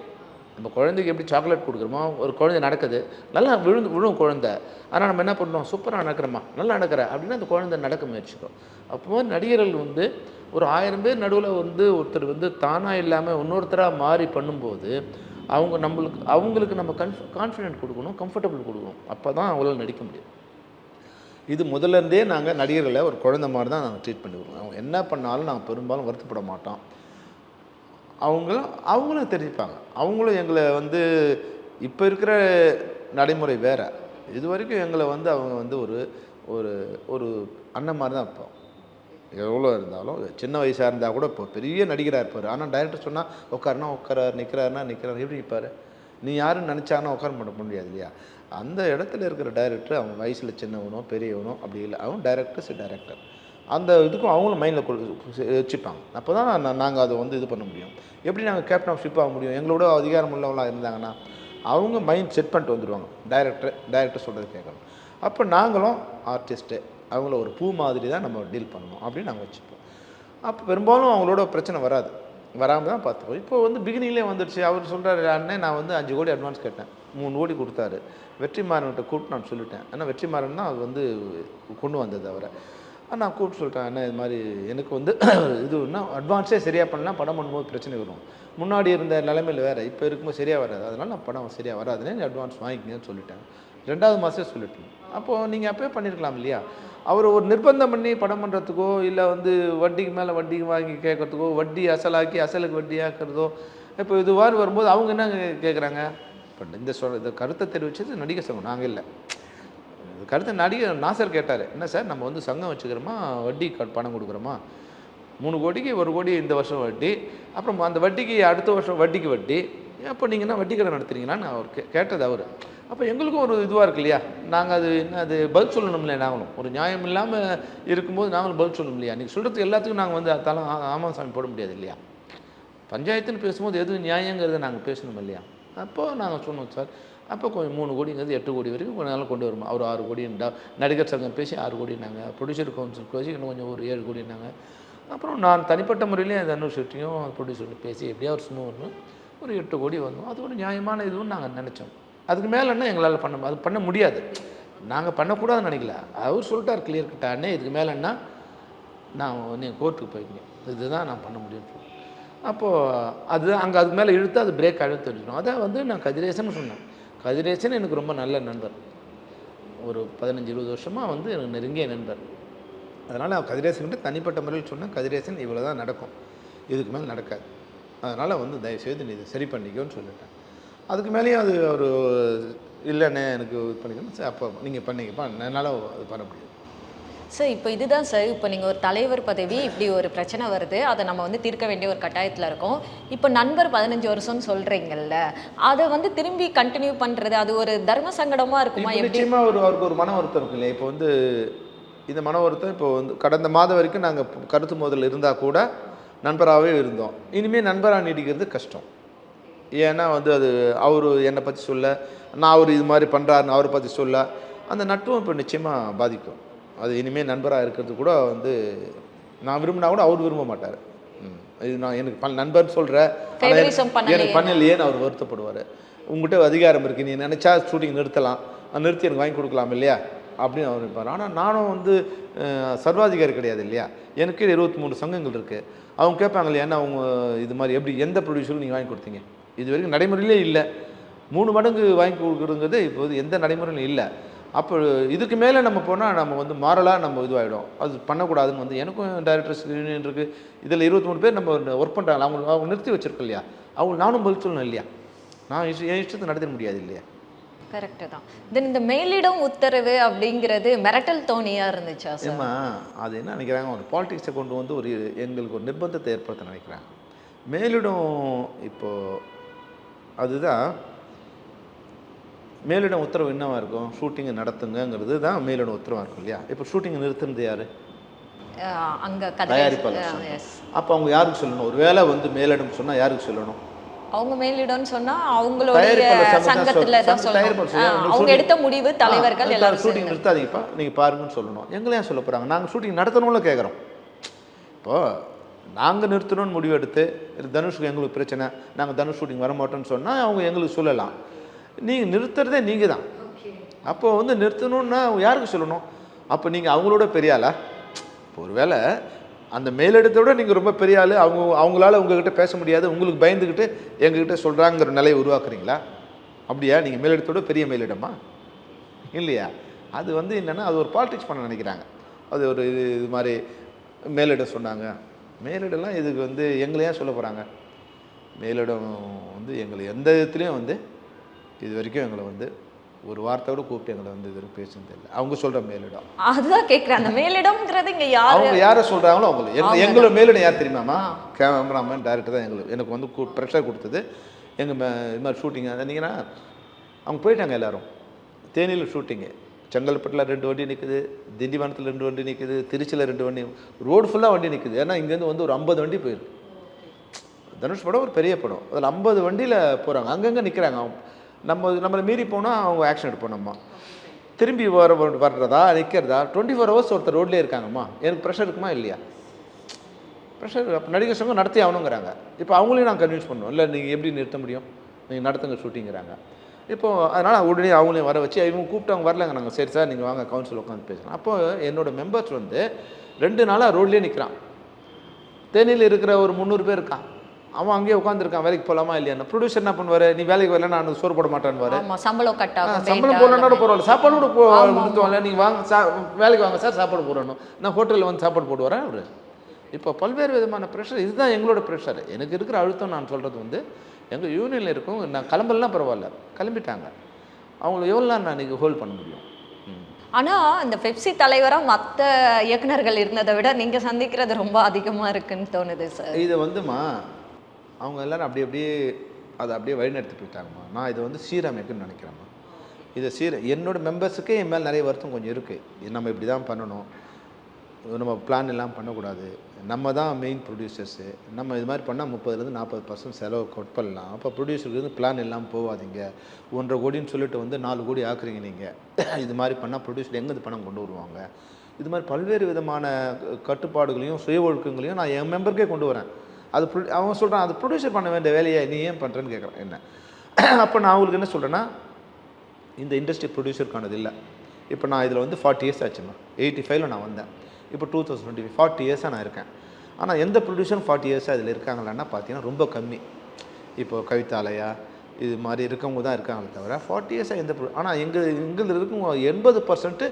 நம்ம குழந்தைக்கு எப்படி சாக்லேட் கொடுக்குறோமோ, ஒரு குழந்தை நடக்குது, நல்லா விழும் குழந்தை, ஆனால் நம்ம என்ன பண்ணுறோம், சூப்பராக நடக்கிறோமா, நல்லா நடக்கிற அப்படின்னா அந்த குழந்தை நடக்க முயற்சிக்கும். அப்போ நடிகர்கள் வந்து ஒரு 1000 பேர் நடுவில் வந்து ஒருத்தர் வந்து தானாக இல்லாமல் இன்னொருத்தராக மாறி பண்ணும்போது அவங்களுக்கு நம்ம கான்ஃபிடென்ட் கொடுக்கணும், கம்ஃபர்டபுள் கொடுக்கணும். அப்போ தான் அவங்களால நடிக்க முடியும். இது முதல்லேருந்தே நாங்கள் நடிகர்களை ஒரு குழந்தை மாதிரி தான் நாங்கள் ட்ரீட் பண்ணிடுவோம். அவங்க என்ன பண்ணாலும் நாங்கள் பெரும்பாலும் வருத்தப்பட மாட்டோம். அவங்களும் தெரிவிப்பாங்க. அவங்களும் எங்களை வந்து இப்போ இருக்கிற நடைமுறை வேறு. இது வரைக்கும் எங்களை வந்து அவங்க வந்து ஒரு ஒரு அண்ணன் மாதிரி தான் இருப்போம். எவ்வளோ இருந்தாலும் சின்ன வயசாக இருந்தால் கூட இப்போ பெரிய நடிகராக இருப்பார். ஆனால் டைரக்டர் சொன்னால் உட்காருனா உட்காரார், நிற்கிறாருனா நிற்கிறார். எப்படி நிற்பார்? நீ யாருன்னு நினச்சாங்கன்னா உட்கார பண்ண முடியாது இல்லையா? அந்த இடத்துல இருக்கிற டைரக்டர் அவங்க வயசில் சின்னவனோ பெரியவனோ அப்படி இல்லை, அவங்க டைரக்டர். அந்த இதுக்கும் அவங்களும் மைண்டில் வச்சுப்பாங்க. அப்போ தான் நாங்கள் அதை வந்து இது பண்ண முடியும். எப்படி நாங்கள் கேப்டன் ஆஃப் ஷிப் ஆக முடியும்? எங்களோட அதிகாரம் உள்ளவங்களாக இருந்தாங்கன்னா அவங்க மைண்ட் செட் பண்ணிட்டு வந்துடுவாங்க. டைரக்டர் சொல்கிறது கேட்கணும். அப்போ நாங்களும் ஆர்டிஸ்ட்டு அவங்கள ஒரு பூ மாதிரி தான் நம்ம டீல் பண்ணணும் அப்படின்னு நாங்கள் வச்சுப்போம். அப்போ பெரும்பாலும் அவங்களோட பிரச்சனை வராமல் தான் பார்த்துப்போம். இப்போ வந்து பிகினிங்லேயே வந்துடுச்சு. அவர் சொல்கிறாரு, அண்ணே நான் வந்து 5 கோடி அட்வான்ஸ் கேட்டேன், 3 கோடி கொடுத்தாரு. வெற்றிமாறன்கிட்ட கூப்பிட்டு நான் சொல்லிட்டேன். ஏன்னா வெற்றிமாறன் தான் அது வந்து கொண்டு வந்தது அவரை. நான் கூப்பிட்டு சொல்லிட்டேன், என்ன இது மாதிரி எனக்கு வந்து இதுன்னா அட்வான்ஸே சரியாக பண்ணலாம், படம் பண்ணும்போது பிரச்சனை வரும். முன்னாடி இருந்த நிலைமையில் வேறு, இப்போ இருக்கும்போது சரியாக வராது, அதனால் நான் படம் சரியாக வராதுன்னு நீ அட்வான்ஸ் வாங்கிக்கங்கன்னு சொல்லிட்டேன். 2வது மாதம் சொல்லிட்டேன். அப்போது நீங்கள் அப்போயே பண்ணியிருக்கலாம் இல்லையா? அவர் ஒரு நிர்பந்தம் பண்ணி படம் பண்ணுறதுக்கோ, இல்லை வந்து வட்டிக்கு மேலே வட்டிக்கு வாங்கி கேட்குறதுக்கோ, வட்டி அசலாக்கி அசலுக்கு வட்டி ஆக்கிறதோ, இப்போ இது மாதிரி வரும்போது அவங்க என்ன கேட்குறாங்க? இப்போ இந்த கருத்தை தெரிவிச்சது நடிகர் சங்கம், நாங்கள் இல்லை. இந்த கருத்தை நடிகர் நாசர் கேட்டார், என்ன சார் நம்ம வந்து சங்கம் வச்சுக்கிறோமா, வட்டி பணம் கொடுக்குறோமா, 3 கோடிக்கு 1 கோடி இந்த வருஷம் வட்டி, அப்புறம் அந்த வட்டிக்கு அடுத்த வருஷம் வட்டிக்கு வட்டி, அப்போ நீங்கள் என்ன வட்டி கடை நடத்துறீங்களான்னு அவர் கேட்டது அவர். அப்போ எங்களுக்கும் ஒரு இதுவாக இருக்கு இல்லையா? நாங்கள் அது பதில் சொல்லணும் இல்லையா? நாங்களும் ஒரு நியாயம் இல்லாமல் இருக்கும்போது நாங்களும் பதில் சொல்லணும் இல்லையா? நீங்கள் சொல்கிறது எல்லாத்துக்கும் நாங்கள் வந்து அதெல்லாம் ஆமாம் சாமி போட முடியாது இல்லையா? பஞ்சாயத்துன்னு பேசும்போது எது நியாயங்கிறத நாங்கள் பேசணும் இல்லையா? அப்போது நாங்கள் சொன்னோம் சார், அப்போ கொஞ்சம் 3 கோடிங்கிறது 8 கோடி வரைக்கும் கொஞ்ச நாள் கொண்டு வருமா. அவர் 6 கோடின்றா, நடிகர் சங்கம் பேசி 6 கோடினாங்க, ப்ரொடியூசர் கவுன்சில் பேசி இன்னும் கொஞ்சம் ஒரு 7 கோடினாங்க. அப்புறம் நான் தனிப்பட்ட முறையிலேயே தனுஷ் ஷெட்டியும் ப்ரொடியூசர்கிட்ட பேசி எப்படியா ஒரு சும்மா வரணும், ஒரு 8 கோடி வந்தோம். அது ஒரு நியாயமான இதுவும் நாங்கள் நினச்சோம். அதுக்கு மேலேன்னா எங்களால் அது பண்ண முடியாது, நாங்கள் பண்ணக்கூடாதுன்னு நினைக்கல. அவர் சொல்லிட்டார் கிளியர் கட்டானே, இதுக்கு மேலேன்னா நான் நீங்கள் கோர்ட்டுக்கு போய்க்கிங்க, இதுதான் நான் பண்ண முடியும்னு சொல்லி. அப்போது அது அங்கே அதுக்கு மேலே இழுத்து அது பிரேக் அழுத்து வச்சுக்கணும். அதை வந்து நான் கதிரேசன் சொன்னேன். கதிரேசன் எனக்கு ரொம்ப நல்ல நண்பர், ஒரு 15-20 வருஷமாக வந்து எனக்கு நெருங்கிய நண்பர். அதனால் கதிரேசன்கிட்ட தனிப்பட்ட முறையில் சொன்னேன், கதிரேசன் இவ்வளோ தான் நடக்கும், இதுக்கு மேலே நடக்காது, அதனால் வந்து தயவுசெய்து நீ இதை சரி பண்ணிக்கோன்னு சொல்லிட்டேன். அதுக்கு மேலேயும் அது ஒரு இல்லைண்ணே எனக்கு இது பண்ணிக்கணும், சரி அப்போ நீங்கள் பண்ணிக்கப்பா, என்னால் அது பண்ண முடியாது. சார் இப்போ இதுதான் சார், இப்போ நீங்கள் ஒரு தலைவர் பதவி, இப்படி ஒரு பிரச்சனை வருது, அதை நம்ம வந்து தீர்க்க வேண்டிய ஒரு கட்டாயத்தில் இருக்கோம். இப்போ நண்பர் 15 வருஷம்னு சொல்கிறீங்கல்ல, அதை வந்து திரும்பி கண்டினியூ பண்ணுறது அது ஒரு தர்ம சங்கடமாக இருக்குமா? நிச்சயமாக அவருக்கு ஒரு மன வருத்தம் இருக்கு இல்லையா? இப்போ வந்து இந்த மன வருத்தம் இப்போ வந்து கடந்த மாதம் வரைக்கும் நாங்கள் கருத்து மோதல் இருந்தால் கூட நண்பராகவே இருந்தோம். இனிமேல் நண்பராக நீடிக்கிறது கஷ்டம். ஏன்னா வந்து அது அவர் என்னை பற்றி சொல்ல, நான் அவர் இது மாதிரி பண்ணுறாருன்னு அவரை பற்றி சொல்ல, அந்த நட்பும் இப்போ நிச்சயமாக பாதிக்கும். அது இனிமேல் நண்பராக இருக்கிறது கூட வந்து நான் விரும்பினா கூட அவர் விரும்ப மாட்டார். இது நான் எனக்கு நண்பர்னு சொல்கிறேன், எனக்கு பண்ணலையேன்னு அவர் வருத்தப்படுவார். உங்கள்கிட்ட அதிகாரம் இருக்குது, நீ நினச்சா ஷூட்டிங் நிறுத்தலாம், நிறுத்தி எனக்கு வாங்கி கொடுக்கலாம் இல்லையா அப்படின்னு அவர் இருப்பார். ஆனால் நானும் வந்து சர்வாதிகாரி கிடையாது இல்லையா? எனக்கு 23 சங்கங்கள் இருக்குது. அவங்க கேட்பாங்க இல்லையா, என்ன அவங்க இது மாதிரி எப்படி எந்த ப்ரொடியூசரும் நீங்கள் வாங்கி கொடுத்தீங்க? இது வரைக்கும் நடைமுறையிலே இல்லை. 3 மடங்கு வாங்கி கொடுக்குறதுங்கிறது இப்போது எந்த நடைமுறையிலும் இல்லை. அப்போ இதுக்கு மேலே நம்ம போனால் நம்ம வந்து மாறலாக நம்ம இதுவாகிடும். அது பண்ணக்கூடாதுன்னு வந்து எனக்கும் டைரக்டர்ஸ் யூனியன் இருக்குது. இதில் 23 பேர் நம்ம ஒர்க் பண்ணுறாங்க, அவங்க நிறுத்தி வச்சுருக்கோம் இல்லையா? அவங்க நானும் பதில் சொல்லணும் இல்லையா? நான் என் இஷ்டத்தை நடத்த முடியாது இல்லையா? கரெக்டு தான். தென் இந்த மேலிடம் உத்தரவு அப்படிங்கிறது மிரட்டல் தோணியாக இருந்துச்சா சார்? ஏமா அது என்ன நினைக்கிறாங்க, ஒரு பாலிடிக்ஸை கொண்டு வந்து ஒரு எங்களுக்கு ஒரு நிர்பந்தத்தை ஏற்படுத்த நினைக்கிறாங்க. மேலிடம் இப்போது அதுதான் மேலிடம் உத்தரவு என்னவாக இருக்கும்? ஷூட்டிங்கை நடத்துங்கிறது தான் மேலிடம் உத்தரவாக இருக்கும் இல்லையா? இப்போ ஷூட்டிங்கை நிறுத்துனது யார்? அங்கே தயாரிப்பாளர். அப்போ அவங்க யாருக்கு சொல்லணும்? ஒரு வேளை வந்து மேலிடம் சொன்னால் யாருக்கு சொல்லணும்? அவங்க மேலிடம்னு சொன்னா அவங்களுடைய சங்கத்துல தான் சொல்லணும். அவங்க எடுத்த முடிவு தலைவர்கள் எல்லாரும் ஷூட்டிங் நிறுத்தாதீங்கப்பா, நீங்கள் பாருங்கன்னு சொல்லணும். எங்களை ஏன் சொல்ல போகிறாங்க? நாங்கள் ஷூட்டிங் நடத்தணும்ல கேட்குறோம். இப்போது நாங்கள் நிறுத்தணும்னு முடிவு எடுத்து தனுஷுக்கு எங்களுக்கு பிரச்சனை, நாங்கள் தனுஷ் ஷூட்டிங் வரமாட்டோம்னு சொன்னால் அவங்க எங்களுக்கு சொல்லலாம். நீங்கள் நிறுத்துறதே நீங்கள் தான். அப்போது வந்து நிறுத்தணுன்னா யாருக்கு சொல்லணும்? அப்போ நீங்கள் அவங்களோட பெரிய ஆளா? இப்போ ஒரு வேளை அந்த மேலிடத்தோட நீங்கள் ரொம்ப பெரிய ஆள், அவங்களால உங்ககிட்ட பேச முடியாது, உங்களுக்கு பயந்துக்கிட்டு எங்ககிட்ட சொல்கிறாங்கிற நிலையை உருவாக்குறீங்களா? அப்படியா? நீங்கள் மேலிடத்தோட பெரிய மேலிடமா இல்லையா? அது வந்து என்னென்னா அது ஒரு பாலிடிக்ஸ் பண்ண நினைக்கிறாங்க. அது ஒரு இது மாதிரி மேலிடம் சொன்னாங்க, மேலிடம்லாம் இதுக்கு வந்து எங்களை ஏன் சொல்ல போகிறாங்க? மேலிடம் வந்து எங்களை எந்த விதத்துலேயும் வந்து இது வரைக்கும் எங்களை வந்து ஒரு வார்த்தையோட கூப்பிட்டு எங்களை வந்து இது வரைக்கும் பேசுனது இல்லை. அவங்க சொல்கிற மேலிடம் அதுதான் கேட்குறேன். அந்த மேலிடம்ங்கிறது இங்கே அவங்க யாரை சொல்கிறாங்களோ எங்களோட மேலிடம் யார் தெரியுமாம்மா? கேமராமேன் டைரக்டர் தான் எனக்கு வந்து ப்ரெஷர் கொடுத்தது. எங்கள் இது மாதிரி ஷூட்டிங் இருந்தீங்கன்னா அவங்க போயிட்டாங்க எல்லோரும். தேனியில் ஷூட்டிங்கு, செங்கல்பட்டில் 2 வண்டி நிற்குது, திண்டிவனத்தில் 2 வண்டி நிற்குது, திருச்சியில் 2 வண்டி, ரோடு ஃபுல்லாக வண்டி நிற்குது. ஏன்னா இங்கேருந்து வந்து ஒரு 50 வண்டி போயிருக்கு. தனுஷ் படம் ஒரு பெரிய படம், அதில் 50 வண்டியில் போகிறாங்க, அங்கங்கே நிற்கிறாங்க. நம்மளை மீறி போனால் அவங்க ஆக்ஷன் எடுப்போம். திரும்பி வர்றதா நிற்கிறதா 24 ஹவர்ஸ் ஒருத்தர் ரோட்லேயே இருக்காங்கம்மா. எனக்கு ப்ரெஷர் இருக்குமா இல்லையா? ப்ரெஷர். நடிகர் சங்கம் நடத்தி ஆகணுங்கிறாங்க. இப்போ அவங்களையும் நான் கன்வின்ஸ் பண்ணுவோம், இல்லை நீங்கள் எப்படி நிறுத்த முடியும், நீங்கள் நடத்துங்க ஷூட்டிங்கிறாங்க. இப்போது அதனால் உடனே அவங்களையும் வர வச்சு இவங்க கூப்பிட்டு அவங்க வரலங்க, நாங்கள் சரி சார் நீங்கள் வாங்க கவுன்சில் உட்காந்து பேசலாம். அப்போது என்னோடய மெம்பர்ஸ் வந்து 2 நாளாக ரோட்லேயே நிற்கிறான். தேனியில் இருக்கிற ஒரு 300 பேர் இருக்கான், அவன் அங்கேயே உட்காந்துருக்கான். வேலைக்கு போகலாமா இல்லையா? ப்ரொடியூசர் என்ன பண்ணுவார்? நீ வேலைக்கு வரல, நான் சோறு போட மாட்டேன்னு. சம்பளம் போடலன்னா பரவாயில்ல, சாப்பாடு கூட நிறுத்துவாங்க. நீங்கள் வாங்க வேலைக்கு வாங்க சார், சாப்பாடு போடணும், நான் ஹோட்டலில் வந்து சாப்பாடு போடுவாரேன் அவர். இப்போ பல்வேறு விதமான ப்ரெஷர். இதுதான் எங்களோட ப்ரெஷர். எனக்கு இருக்கிற அழுத்தம் நான் சொல்கிறது வந்து எங்கள் யூனியனில் இருக்கும். நான் கிளம்பலாம் பரவாயில்ல, கிளம்பிட்டாங்க. அவங்கள எவ்வளோ நான் இன்றைக்கி ஹோல்ட் பண்ண முடியும்? ஆனால் இந்த பெப்சி தலைவராக மற்ற இயக்குநர்கள் இருந்ததை விட நீங்கள் சந்திக்கிறது ரொம்ப அதிகமாக இருக்குன்னு தோணுது சார். இதை வந்துமா அவங்க எல்லோரும் அப்படியே அதை அப்படியே வழிநடத்தி போயிட்டாங்கம்மா. நான் இதை வந்து சீரமைக்குன்னு நினைக்கிறேம்மா. இதை என்னோடய மெம்பர்ஸுக்கே என் மேலே நிறைய வருத்தம் கொஞ்சம் இருக்குது. நம்ம இப்படி தான் பண்ணணும், நம்ம பிளான் எல்லாம் பண்ணக்கூடாது, நம்ம தான் மெயின் ப்ரொடியூசர்ஸு, நம்ம இது மாதிரி பண்ணால் 30-40% செலவு கட் பண்ணலாம். அப்போ ப்ரொடியூசருக்கு வந்து பிளான் எல்லாம் போகாதீங்க, 1.5 கோடின்னு சொல்லிட்டு வந்து 4 கோடி ஆக்குறீங்க நீங்கள், இது மாதிரி பண்ணால் ப்ரொடியூசர் எங்கே பணம் கொண்டு வருவாங்க? இது மாதிரி பல்வேறு விதமான கட்டுப்பாடுகளையும் சுய ஒழுக்கங்களையும் நான் என் மெம்பருக்கே கொண்டு வரேன். அது அவன் சொல்கிறான், அது ப்ரொடியூசர் பண்ண வேண்டிய வேலையை நீ ஏன் பண்ணுறேன்னு கேட்குறான் என்ன. அப்போ நான் அவங்களுக்கு என்ன சொல்கிறேன்னா, இந்த இண்டஸ்ட்ரி ப்ரொடியூசருக்கானது இல்லை. இப்போ நான் இதில் வந்து 40 இயர்ஸ் ஆச்சுமா. 85ல் நான் வந்தேன். இப்போ 2025 40 இயர்ஸாக நான் இருக்கேன். ஆனால் எந்த ப்ரொடியூசரும் 40 இயர்ஸாக இதில் இருக்காங்களான்னா பார்த்தீங்கன்னா ரொம்ப கம்மி. இப்போ கவிதாலயா இது மாதிரி இருக்கவங்க தான் இருக்காங்களே தவிர 40 இயர்ஸாக ஆனால் எங்கள் இருக்கவங்க 80%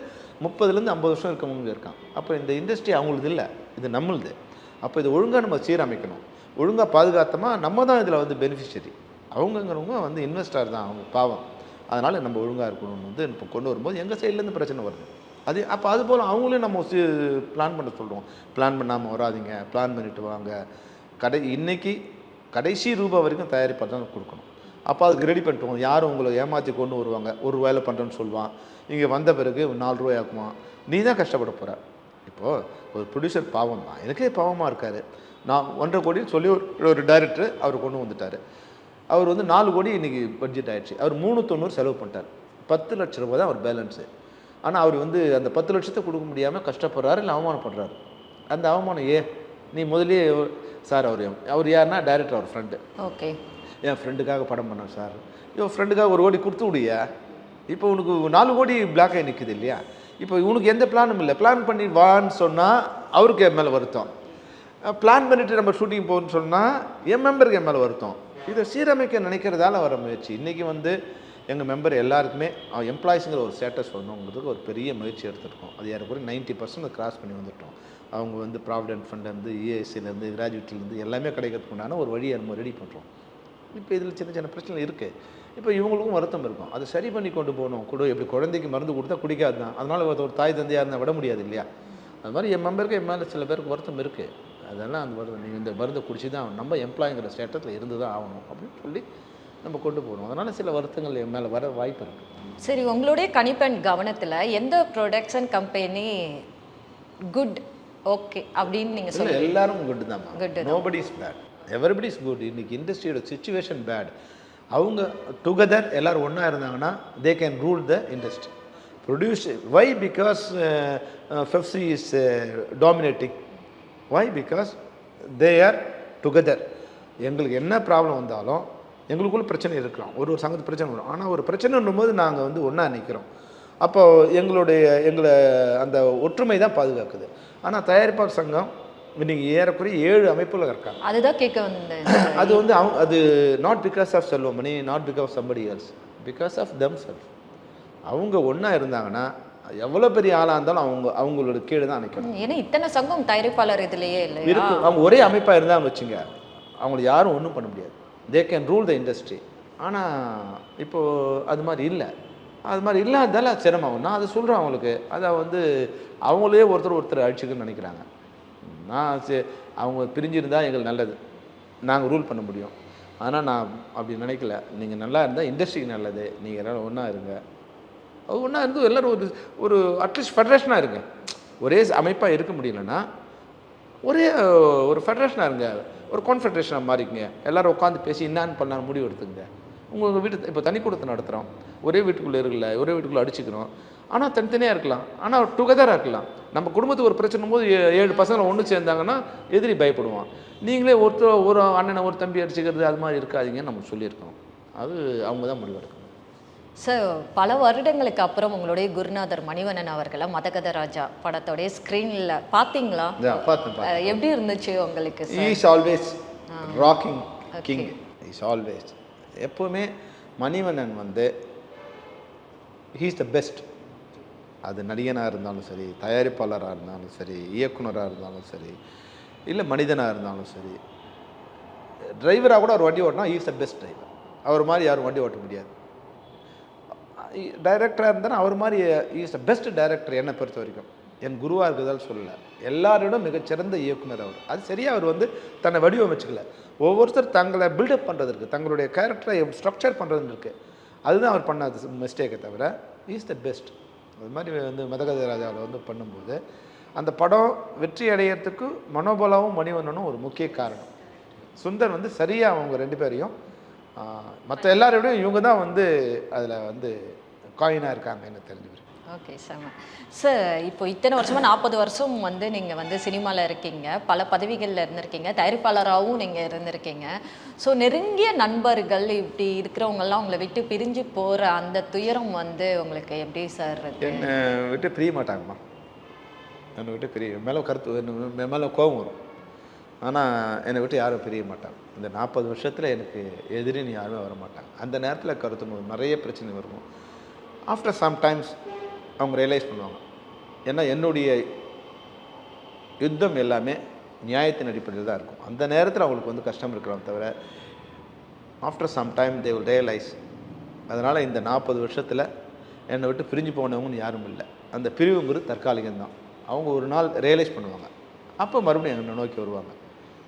30லேருந்து 50 வருஷம் இருக்கவங்க இருக்காங்க. அப்போ இந்த இண்டஸ்ட்ரி அவங்களுது இல்லை, இது நம்மளுது. அப்போ இது ஒழுங்காக நம்ம சீரமைக்கணும், ஒழுங்காக பாதுகாத்தோமா நம்ம தான் இதில் வந்து பெனிஃபிஷரி. அவங்கங்கிறவங்க வந்து இன்வெஸ்டர் தான், அவங்க பாவம். அதனால் நம்ம ஒழுங்காக இருக்கணும்னு வந்து இப்போ கொண்டு வரும்போது எங்கள் சைட்லேருந்து பிரச்சனை வருது. அப்போ அதுபோல் அவங்களையும் நம்ம பிளான் பண்ண சொல்கிறோம். பிளான் பண்ணாமல் வராதிங்க, பிளான் பண்ணிட்டு வாங்க. இன்றைக்கி கடைசி ரூபாய் வரைக்கும் தயாரிப்பாக தான் கொடுக்கணும். அப்போ அதுக்கு ரெடி பண்ணிட்டு யாரும் உங்களை ஏமாற்றி கொண்டு வருவாங்க. ₹1 பண்ணுறேன்னு சொல்லுவான், இங்கே வந்த பிறகு ₹4 ஆக்குவான். நீ தான் கஷ்டப்பட போகிற. இப்போது ஒரு ப்ரொடியூசர் பாவம் தான், எனக்கே பாவமாக இருக்கார். நான் 1.5 கோடி சொல்லி ஒரு டைரக்டர் அவர் கொண்டு வந்துட்டார். அவர் வந்து 4 கோடி இன்றைக்கி பட்ஜெட் ஆகிடுச்சு. அவர் 390 செலவு பண்ணிட்டார். 10 லட்ச ரூபா தான் அவர் பேலன்ஸு. ஆனால் அவர் வந்து அந்த 10 லட்சத்தை கொடுக்க முடியாமல் கஷ்டப்படுறாரு, இல்லை அவமானப்படுறாரு. அந்த அவமானம் நீ முதலே சார் அவர் யாருன்னா டைரக்டர், அவர் ஃப்ரெண்டு. ஓகே, என் ஃப்ரெண்டுக்காக படம் பண்ணேன் சார். ஃப்ரெண்டுக்காக 1 கோடி கொடுத்து விடியா, இப்போ உனக்கு 4 கோடி பிளாக் ஆகி நிற்குது இல்லையா. இப்போ உனக்கு எந்த பிளானும் இல்லை. பிளான் பண்ணி வான்னு சொன்னால் அவருக்கு என் மேலே வருத்தம். பிளான் பண்ணிவிட்டு நம்ம ஷூட்டிங் போகணுன்னு சொன்னால் என் மெம்பருக்கு என் மேலே வருத்தம். இதை சீரமைக்க நினைக்கிறதால வர முயற்சி. இன்றைக்கி வந்து எங்கள் மெம்பர் எல்லாருக்குமே எம்ப்ளாயிஸுங்கிற ஒரு ஸ்டேட்டஸ் வரணுங்கிறதுக்கு ஒரு பெரிய முயற்சி எடுத்துருக்கோம். அது யாருக்கு 90% கிராஸ் பண்ணி வந்துட்டோம். அவங்க வந்து ப்ராவிடென்ட் ஃபண்ட்லேருந்து, இஎஸ்சிலேருந்து, கிராஜுவேட்லேருந்து எல்லாமே கிடைக்கிறதுக்கு உண்டான ஒரு வழியை நம்ம ரெடி பண்ணுறோம். இப்போ இதில் சின்ன சின்ன பிரச்சனை இருக்குது. இப்போ இவங்களுக்கும் வருத்தம் இருக்கும். அதை சரி பண்ணி கொண்டு போகணும். எப்படி குழந்தைக்கு மருந்து கொடுத்தா குடிக்காது தான், அதனால் ஒரு தாய் தந்தையாக இருந்தால் விட முடியாது இல்லையா. அது மாதிரி என் மெம்பருக்கு என் மேலே சில பேருக்கு வருத்தம் இருக்குது. அதெல்லாம் அந்த வருத்தம், நீங்கள் இந்த மருந்தை குடிச்சு தான் நம்ம எம்ப்ளாய்ங்கிற ஸ்டேட்டஸில் இருந்து தான் ஆகணும் அப்படின்னு சொல்லி நம்ம கொண்டு போகணும். அதனால் சில வருத்தங்கள் என் மேலே வர வாய்ப்பு இருக்குது. சரி, உங்களுடைய கணிப்பெண் கவனத்தில் எந்த ப்ரொடக்ஷன் கம்பெனி குட், ஓகே அப்படின்னு நீங்கள் சொல்லுங்கள்? எல்லாரும் குட் தான். Good, nobody is bad, everybody is good. இன்றைக்கி இண்டஸ்ட்ரியோட சிச்சுவேஷன் பேட். அவங்க டுகெதர் எல்லோரும் ஒன்றா இருந்தாங்கன்னா they can rule the industry. Produce why because FEFSI is dominating. Why because they are together. எங்களுக்கு என்ன ப்ராப்ளம் வந்தாலும் எங்களுக்குள்ள பிரச்சனை இருக்கிறோம், ஒரு சங்கத்து பிரச்சனை வரும். ஆனால் ஒரு பிரச்சனைன்னும் போது நாங்கள் வந்து ஒன்றா நிற்கிறோம். அப்போ எங்களை அந்த ஒற்றுமை தான் பாதுகாக்குது. ஆனால் தயாரிப்பாளர் சங்கம் இன்றைக்கி ஏறக்குறைய 7 அமைப்புகள் இருக்காங்க. அதுதான் கேட்க வந்தேன். அது வந்து அது not because of Selvamani, not because of somebody else, because of them self. அவங்க ஒன்றா இருந்தாங்கன்னா எவ்வளோ பெரிய ஆளாக இருந்தாலும் அவங்களோட கீழே தான் நிற்கணும். ஏன்னா இத்தனை சங்கம் தயாரிப்பாளர் இதுலேயே இல்லை இருக்கு. அவங்க ஒரே அமைப்பாக இருந்தாலும் வச்சுங்க, அவங்களை யாரும் ஒன்றும் பண்ண முடியாது. தே கேன் ரூல் த இண்டஸ்ட்ரி. ஆனால் இப்போது அது மாதிரி இல்லை. அது மாதிரி இல்லாததால் சிரமம். நான் அதை சொல்கிறேன் அவங்களுக்கு. அதை வந்து அவங்களே ஒருத்தர் அழிச்சுக்குன்னு நினைக்கிறாங்க. அவங்க பிரிஞ்சிருந்தால் எங்களுக்கு நல்லது, நாங்கள் ரூல் பண்ண முடியும். ஆனால் நான் அப்படி நினைக்கல. நீங்கள் நல்லா இருந்தால் இண்டஸ்ட்ரிக்கு நல்லது. நீங்கள் எல்லோரும் ஒன்றா இருங்க. அது ஒன்றா இருந்து எல்லோரும் ஒரு அட்லீஸ்ட் ஃபெடரேஷனாக இருங்க. ஒரே அமைப்பாக இருக்க முடியலன்னா ஒரு ஃபெடரேஷனாக இருங்க, ஒரு கான்ஃபெடரேஷனாக மாறிக்குங்க. எல்லோரும் உட்காந்து பேசி என்னான்னு பண்ணலாம் முடிவு எடுத்துங்க. உங்கள் வீட்டு இப்போ தனி கூடத்தை நடத்துகிறோம், ஒரே வீட்டுக்குள்ளே இருக்கல, ஒரே வீட்டுக்குள்ளே அடிச்சுக்கிறோம். ஆனால் தனித்தனியாக இருக்கலாம், ஆனால் டுகெதராக இருக்கலாம். நம்ம குடும்பத்துக்கு ஒரு பிரச்சனை போது 7 பசங்களை ஒன்று சேர்ந்தாங்கன்னா எதிரி பயப்படுவான். நீங்களே ஒரு அண்ணனை ஒரு தம்பி அடிச்சுக்கிறது அது மாதிரி இருக்காதீங்கன்னு நம்ம சொல்லியிருக்கோம். அது அவங்க தான் முடிவெடுக்கணும். சார், பல வருடங்களுக்கு அப்புறம் உங்களுடைய குருநாதர் மணிவண்ணன் அவர்களை மதகத ராஜா படத்தோடைய ஸ்க்ரீனில் பார்த்தீங்களா? பார்த்தேன். எப்படி இருந்துச்சு உங்களுக்கு? Is always rocking king. Is always எப்போவுமே மணிவண்ணன் வந்து ஹீஸ் த பெஸ்ட். அது நடிகனாக இருந்தாலும் சரி, தயாரிப்பாளராக இருந்தாலும் சரி, இயக்குனராக இருந்தாலும் சரி, இல்லை மனிதனாக இருந்தாலும் சரி, டிரைவராக கூட ஒரு வண்டி ஓட்டினா ஹீஸ் த பெஸ்ட் டிரைவர். அவர் மாதிரி யாரும் வண்டி ஓட்ட முடியாது. டைரக்டராக இருந்தாலும் அவர் மாதிரி இஸ் த பெஸ்ட் டைரக்டர் என்னை பொறுத்த வரைக்கும். என் குருவாக இருக்கிறதால் சொல்லலை, எல்லாரோடும் மிகச்சிறந்த இயக்குனர் அவர். அது சரியாக அவர் வந்து தன்னை வடிவமைச்சுக்கல. ஒவ்வொருத்தர் தங்களை பில்டப் பண்ணுறதுக்கு, தங்களுடைய கேரக்டரை ஸ்ட்ரக்சர் பண்ணுறதுன்னு இருக்குது. அதுதான் அவர் பண்ண மிஸ்டேக்கை தவிர இஸ் த பெஸ்ட். அது மாதிரி வந்து மதகத ராஜாவில் வந்து பண்ணும்போது அந்த படம் வெற்றி அடையிறதுக்கு மனோபலாவும் மணிவண்ணனும் ஒரு முக்கிய காரணம். சுந்தர் வந்து சரியாக அவங்க 2 பேரையும் மற்ற எல்லாரோடையும் இவங்க தான் வந்து அதில் வந்து காயினாக இருக்காங்க எனக்கு தெரிஞ்சு. Okay sir. சார், இப்போ இத்தனை வருஷமாக 40 வருஷம் வந்து நீங்கள் வந்து சினிமாவில் இருக்கீங்க, பல பதவிகளில் இருந்திருக்கீங்க, தயாரிப்பாளராகவும் நீங்கள் இருந்திருக்கீங்க. ஸோ நெருங்கிய நண்பர்கள் இப்படி இருக்கிறவங்கெல்லாம் உங்களை விட்டு பிரிஞ்சு போகிற அந்த துயரம் வந்து உங்களுக்கு எப்படி சார்? என்னை விட்டு பிரிய மாட்டாங்கம்மா. என்னை விட்டு பிரிய மேலே கருத்து மேலே கோபம் வரும். ஆனால் என்னை விட்டு யாரும் பிரிய மாட்டாங்க. இந்த 40 வருஷத்தில் எனக்கு எதிரின்னு யாருமே வர மாட்டாங்க. அந்த நேரத்தில் கருத்து நிறைய பிரச்சனை இருக்கும். ஆஃப்டர் சம்டைம்ஸ் அவங்க ரியலைஸ் பண்ணுவாங்க. ஏன்னா என்னுடைய யுத்தம் எல்லாமே நியாயத்தின் அடிப்படையில் தான் இருக்கும். அந்த நேரத்தில் அவங்களுக்கு வந்து கஷ்டம் இருக்கிறாங்க தவிர after some time they will realise. அதனால் இந்த 40 வருஷத்தில் என்னை விட்டு பிரிஞ்சு போனவங்கன்னு யாரும் இல்லை. அந்த பிரிவுங்கிறது தற்காலிகம்தான். அவங்க ஒரு நாள் ரியலைஸ் பண்ணுவாங்க. அப்போ மறுபடியும் என்னை நோக்கி வருவாங்க.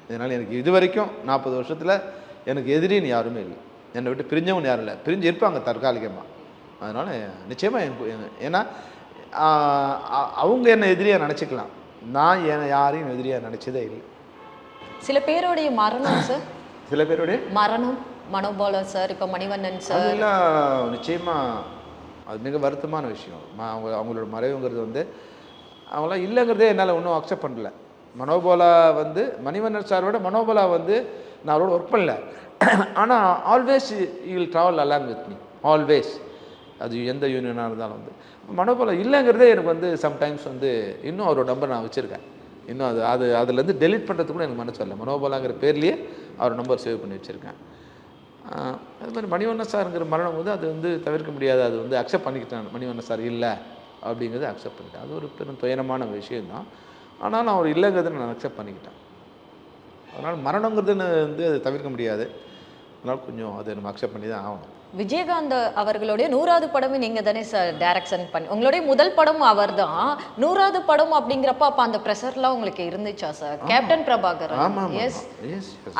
இதனால் எனக்கு இது வரைக்கும் 40 வருஷத்தில் எனக்கு எதிரின்னு யாருமே இல்லை. என்னை விட்டு பிரிஞ்சவங்க யாரும் இல்லை. பிரிஞ்சு இருப்பாங்க தற்காலிகமாக. அதனால் நிச்சயமாக எனக்கு ஏன்னா அவங்க என்னை எதிரியாக நினச்சிக்கலாம். நான் என்னை யாரையும் எதிரியாக நினச்சதே இல்லை. சில பேருடைய மரணம் சார், சில பேருடைய மரணம், மனோபாலா சார், இப்போ மணிவண்ணன் சார், அதெல்லாம் நிச்சயமாக அது மிக வருத்தமான விஷயம். அவங்களோட மறைவுங்கிறது வந்து அவங்களாம் இல்லைங்கிறதே என்னால் ஒன்றும் அக்செப்ட் பண்ணல. மனோபாலா வந்து மணிவண்ணன் சாரோட மனோபாலா வந்து நான் அவரோட ஒர்க் பண்ணல. ஆனால் always you will travel along with me always. அது எந்த யூனியனாக இருந்தாலும் வந்து மனோபாலா இல்லைங்கிறதே எனக்கு வந்து சம்டைம்ஸ் வந்து இன்னும் அவரோட நம்பர் நான் வச்சுருக்கேன். இன்னும் அதுலேருந்து டெலிட் பண்ணுறதுக்கு கூட எனக்கு மனசு வரல. மனோபாலாங்கிற பேர்லேயே அவர் நம்பர் சேவ் பண்ணி வச்சுருக்கேன். அது மாதிரி மணிவண்ணன் சாருங்கிற மரணம் வந்து அது வந்து தவிர்க்க முடியாது. அது வந்து அக்செப்ட் பண்ணிக்கிட்டேன். மணிவண்ணன் சார் இல்லை அப்படிங்கிறது அக்செப்ட் பண்ணிட்டேன். அது ஒரு பெரும் துயரமான விஷயந்தான். ஆனாலும் அவர் இல்லைங்கிறத நான் அக்செப்ட் பண்ணிக்கிட்டேன். அதனால் மரணங்கிறதுன்னு வந்து அது தவிர்க்க முடியாது. அதனால் கொஞ்சம் அதை நம்ம அக்செப்ட் பண்ணி தான் ஆகணும். விஜயகாந்த் அவர்களுடைய 100வது படமே நீங்க தானே சார் டைரக்ஷன் பண்ணி, உங்களுடைய முதல் படம் அவர் தான். 100வது படம் அப்படிங்கிறப்ப அப்போ அந்த ப்ரெஷர்லாம் உங்களுக்கு இருந்துச்சா சார்? கேப்டன் பிரபாகரன். ஆமாம். எஸ்,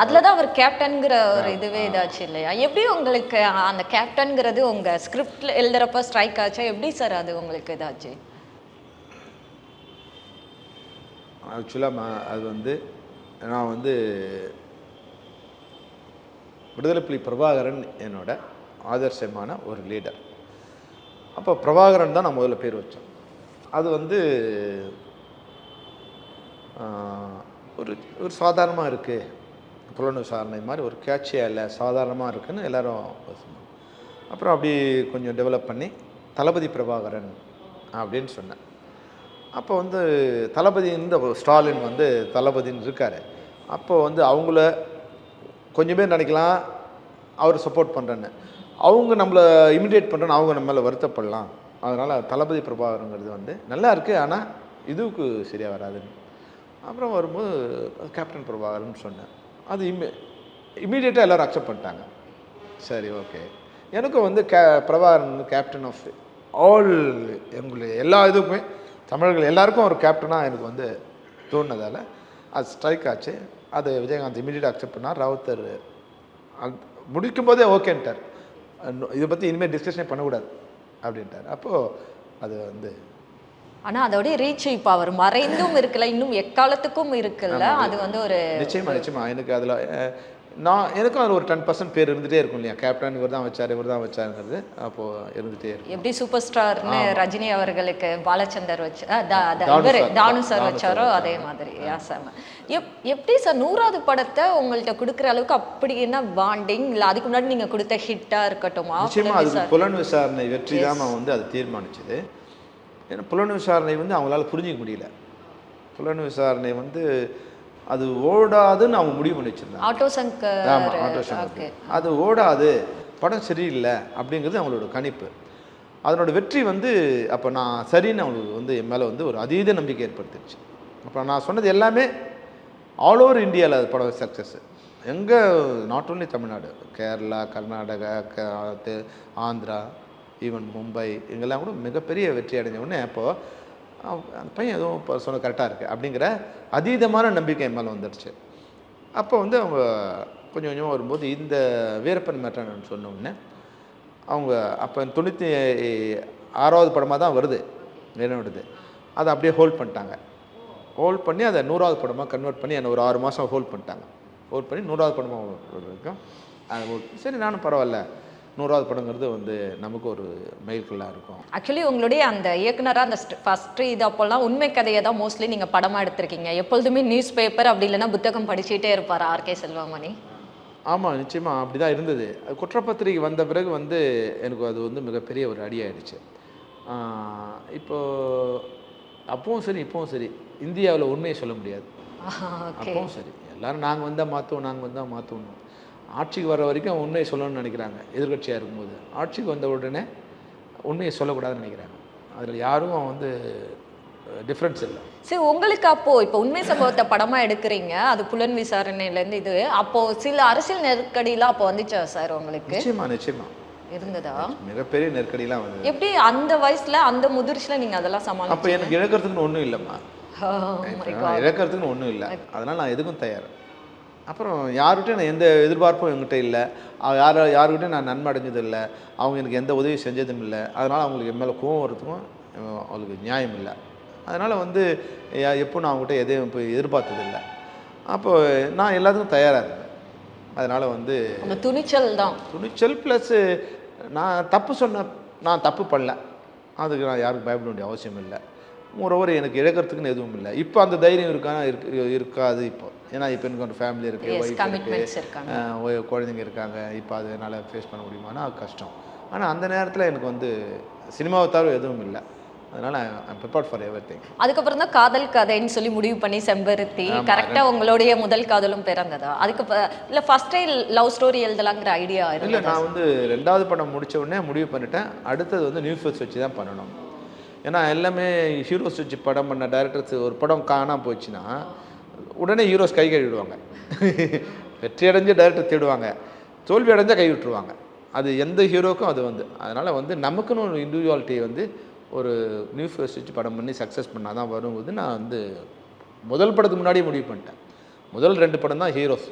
அதில் தான் அவர் கேப்டன்கிற ஒரு இதுவே இதாச்சு இல்லையா? எப்படி உங்களுக்கு அந்த கேப்டன்கிறது உங்கள் ஸ்கிரிப்டில் எழுதுறப்ப ஸ்ட்ரைக் ஆச்சா? எப்படி சார் அது உங்களுக்கு இதாச்சு? ஆக்சுவலாக அது வந்து நான் வந்து விடுதலைப்புலி பிரபாகரன் என்னோட ஆதர்சமான ஒரு லீடர். அப்போ பிரபாகரன் தான் நான் முதல்ல பேர் வச்சோம். அது வந்து ஒரு சாதாரணமாக இருக்குது, புலன் விசாரணை மாதிரி ஒரு கேட்சியாக இல்லை, சாதாரணமாக இருக்குதுன்னு எல்லோரும் சொன்னாங்க. அப்புறம் அப்படி கொஞ்சம் டெவலப் பண்ணி தளபதி பிரபாகரன் அப்படின்னு சொன்னேன். அப்போ வந்து தளபதி இந்த ஸ்டாலின் வந்து தளபதின்னு இருக்கார். அப்போ வந்து அவங்கள கொஞ்சம் பேர் நினைக்கலாம் அவர் சப்போர்ட் பண்ணுறேன்னு, அவங்க நம்மளை இமிடியேட் பண்ணுறேன்னு அவங்க நம்ம மேலே வருத்தப்படலாம். அதனால் தளபதி பிரபாகரங்கிறது வந்து நல்லா இருக்குது, ஆனால் இதுவுக்கு சரியாக வராதுன்னு. அப்புறம் வரும்போது கேப்டன் பிரபாகரன் சொன்னேன். அது இமீடியட்டாக எல்லோரும் அக்செப்ட் பண்ணிட்டாங்க. சரி, ஓகே. எனக்கும் வந்து பிரபாகரன் கேப்டன் ஆஃப் ஆல், எங்களுடைய எல்லா இதுக்குமே தமிழர்கள் எல்லாருக்கும் ஒரு கேப்டனாக எனக்கு வந்து தோணுனதால் அது ஸ்ட்ரைக் ஆச்சு. அது விஜயகாந்த் இமீடியட்டாக அக்செப்ட் பண்ணார். ராவுத்தர் முடிக்கும் போதே ஓகேன்ட்டார். இதை பற்றி இனிமேல் டிஸ்கஷனே பண்ணக்கூடாது அப்படின்ட்டார். அப்போது அது வந்து ஆனால் அதோடைய ரீச் இப்போ அவர் மறைந்தும் இருக்கல, இன்னும் எக்காலத்துக்கும் இருக்குல்ல. அது வந்து ஒரு நிச்சயமாக எனக்கு அதில் எனக்கும் அதில் ஒரு 10% பேர் இருந்துகிட்டே இருக்கும் இல்லையா? கேப்டன் இவர் தான் வச்சாருங்கிறது அப்போது இருந்துகிட்டே இருக்கும். எப்படி சூப்பர் ஸ்டார்னு ரஜினி அவர்களுக்கு பாலச்சந்தர் வச்சு தானு சார் வச்சாரோ அதே மாதிரி. எப்படி சார் 100வது படத்தை உங்கள்கிட்ட கொடுக்குற அளவுக்கு அப்படி என்ன பாண்டிங் இல்லை? அதுக்கு முன்னாடி நீங்கள் கொடுத்த ஹிட்டாக இருக்கட்டுமா? நிச்சயமாக அது புலன் விசாரணை வெற்றி தான் நான் வந்து அதை தீர்மானிச்சது. ஏன்னா புலன் விசாரணை வந்து அவங்களால புரிஞ்சிக்க முடியல. புலன் விசாரணை வந்து அது ஓடாதுன்னு அவங்க முடிவு பண்ணி வச்சுருந்தாங்க. ஆட்டோ சங்கர். ஆமாம், ஆட்டோ சங்கர். அது ஓடாது, படம் சரியில்லை அப்படிங்கிறது அவங்களோட கணிப்பு. அதனோட வெற்றி வந்து அப்போ நான் சரின்னு அவங்களுக்கு வந்து என் மேலே வந்து ஒரு அதீத நம்பிக்கை ஏற்படுத்திடுச்சு. அப்போ நான் சொன்னது எல்லாமே ஆல் ஓவர் இந்தியாவில் அது படம் சக்ஸஸ். எங்கே not only Tamil Nadu, Kerala, Karnataka, Andhra, even Mumbai, இங்கெல்லாம் கூட மிகப்பெரிய வெற்றி அடைஞ்ச உடனே அப்போது அந்த பையன் எதுவும் இப்போ சொன்ன கரெக்டாக இருக்குது அப்படிங்கிற அதீதமான நம்பிக்கை என் மேலே வந்துடுச்சு. அப்போ வந்து அவங்க கொஞ்சம் கொஞ்சமாக வரும்போது இந்த வீரப்பன் மேட்டர்னு சொன்ன உடனே அவங்க அப்போ 96வது படமாக தான் வருது என்னோடது. அதை அப்படியே ஹோல்ட் பண்ணிட்டாங்க. ஹோல்ட் பண்ணி அதை 100வது படமாக கன்வெர்ட் பண்ணி என்னை ஒரு 6 மாதம் ஹோல்ட் பண்ணிட்டாங்க. ஹோல்ட் பண்ணி 100வது படமாக இருக்கும். சரி, நானும் பரவாயில்ல, 100வது படங்கிறது வந்து நமக்கு ஒரு மைல்கல்லாக இருக்கும். ஆக்சுவலி உங்களுடைய அந்த இயக்குனராக அந்த ஃபஸ்ட்டு இது அப்போல்லாம் உண்மை கதையை தான் மோஸ்ட்லி நீங்கள் படமாக எடுத்திருக்கீங்க. எப்பொழுதுமே நியூஸ் பேப்பர் அப்படி இல்லைன்னா புத்தகம் படிச்சுட்டே இருப்பார் ஆர்கே செல்வமணி. ஆமாம், நிச்சயமாக அப்படி தான் இருந்தது. குற்றப்பத்திரிகை வந்த பிறகு வந்து எனக்கு அது வந்து மிகப்பெரிய ஒரு அடியாயிடுச்சு. இப்போது அப்பவும் சரி இப்போவும் சரி இந்தியாவில் உண்மையை சொல்ல முடியாது. அப்பவும் சரி எல்லோரும் நாங்கள் வந்தால் மாற்றுவோம். ஆட்சிக்கு வர வரைக்கும் உண்மையை சொல்லணும்னு நினைக்கிறாங்க. எதிர்கட்சியாக இருக்கும்போது ஆட்சிக்கு வந்த உடனே உண்மையை சொல்லக்கூடாதுன்னு நினைக்கிறாங்க. அதில் யாரும் வந்து டிஃப்ரென்ஸ் இல்லை. சரி, உங்களுக்கு அப்போது இப்போ உண்மை சம்பவத்தை படமாக எடுக்கிறீங்க, அது புலன் விசாரணையிலேருந்து இது அப்போது சில அரசியல் நெருக்கடியெலாம் அப்போ வந்துச்சா சார் உங்களுக்கு? நிச்சயமா இருந்ததா? மிகப்பெரிய நெருக்கடிலாம் வந்து எப்படி அந்த வயசில் அந்த முதிர்ச்சியில் நீங்கள் அதெல்லாம் சமாளிச்சு? அப்போ எனக்கு இழக்கிறதுக்குன்னு ஒன்றும் இல்லைம்மா, இழக்கிறதுக்குன்னு ஒன்றும் இல்லை. அதனால் நான் எதுக்கும் தயார். அப்புறம் யார்கிட்டையும் நான் எந்த எதிர்பார்ப்பும் என்கிட்ட இல்லை. யாருக்கிட்டையும் நான் நன்மை அடைஞ்சது இல்லை. அவங்க எனக்கு எந்த உதவி செஞ்சதும் இல்லை. அதனால் அவங்களுக்கு என் மேலே கோவம் வரதுக்கும் அவங்களுக்கு நியாயம் இல்லை. அதனால் வந்து எப்போ நான் அவங்ககிட்ட எதையும் இப்போ எதிர்பார்த்ததில்லை. அப்போது நான் எல்லாத்துக்கும் தயாராக இருந்தேன். அதனால் வந்து அந்த துணிச்சல் ப்ளஸ்ஸு நான் தப்பு பண்ணல, அதுக்கு நான் யாருக்கும் பயப்பட வேண்டிய அவசியம் இல்லை. மோரோவர் எனக்கு இழக்கிறதுக்குன்னு எதுவும் இல்லை. இப்போ அந்த தைரியம் இருக்காது இப்போ. ஏன்னா இப்போ எனக்கு ஒரு ஃபேமிலி இருக்குது, ஒய்ஃப் இருக்குது, குழந்தைங்க இருக்காங்க. இப்போ அது என்னால் ஃபேஸ் பண்ண முடியுமானா அது கஷ்டம். ஆனால் அந்த நேரத்தில் எனக்கு வந்து சினிமாவை தவிர எதுவும் இல்லை. அதனால் ஐம் ப்ரிப்பேர்ட் ஃபார் எவ்ரிதிங். அதுக்கப்புறம் தான் காதல் கதைன்னு சொல்லி முடிவு பண்ணி செம்பருத்தி கரெக்டாக உங்களுடைய முதல் காதலும் பிறந்ததா? அதுக்கு இல்லை ஃபர்ஸ்டே லவ் ஸ்டோரி எழுதலாங்கிற ஐடியா இல்லை. நான் வந்து 2வது படம் முடித்த உடனே முடிவு பண்ணிட்டேன், அடுத்தது வந்து நியூ ஃபேஸ் வச்சு தான் பண்ணணும். ஏன்னா எல்லாமே ஹீரோஸ் வச்சு படம் பண்ண டைரக்டர்ஸ் ஒரு படம் காணாமல் போச்சுன்னா உடனே ஹீரோஸ் கை கழுவிடுவாங்க. வெற்றி அடைஞ்ச டைரக்டர் தேடுவாங்க, தோல்வி அடைஞ்சால் கை விட்டுருவாங்க. அது எந்த ஹீரோக்கும் அது வந்து அதனால் வந்து நமக்குன்னு ஒரு இண்டிவிஜுவாலிட்டி வந்து ஒரு நியூ ஃபேஸ் வச்சு படம் பண்ணி சக்ஸஸ் பண்ணால் தான் வரும்போது நான் வந்து முதல் படத்துக்கு முன்னாடியே முடிவு பண்ணிட்டேன். முதல் 2 படம் தான் ஹீரோஸ்,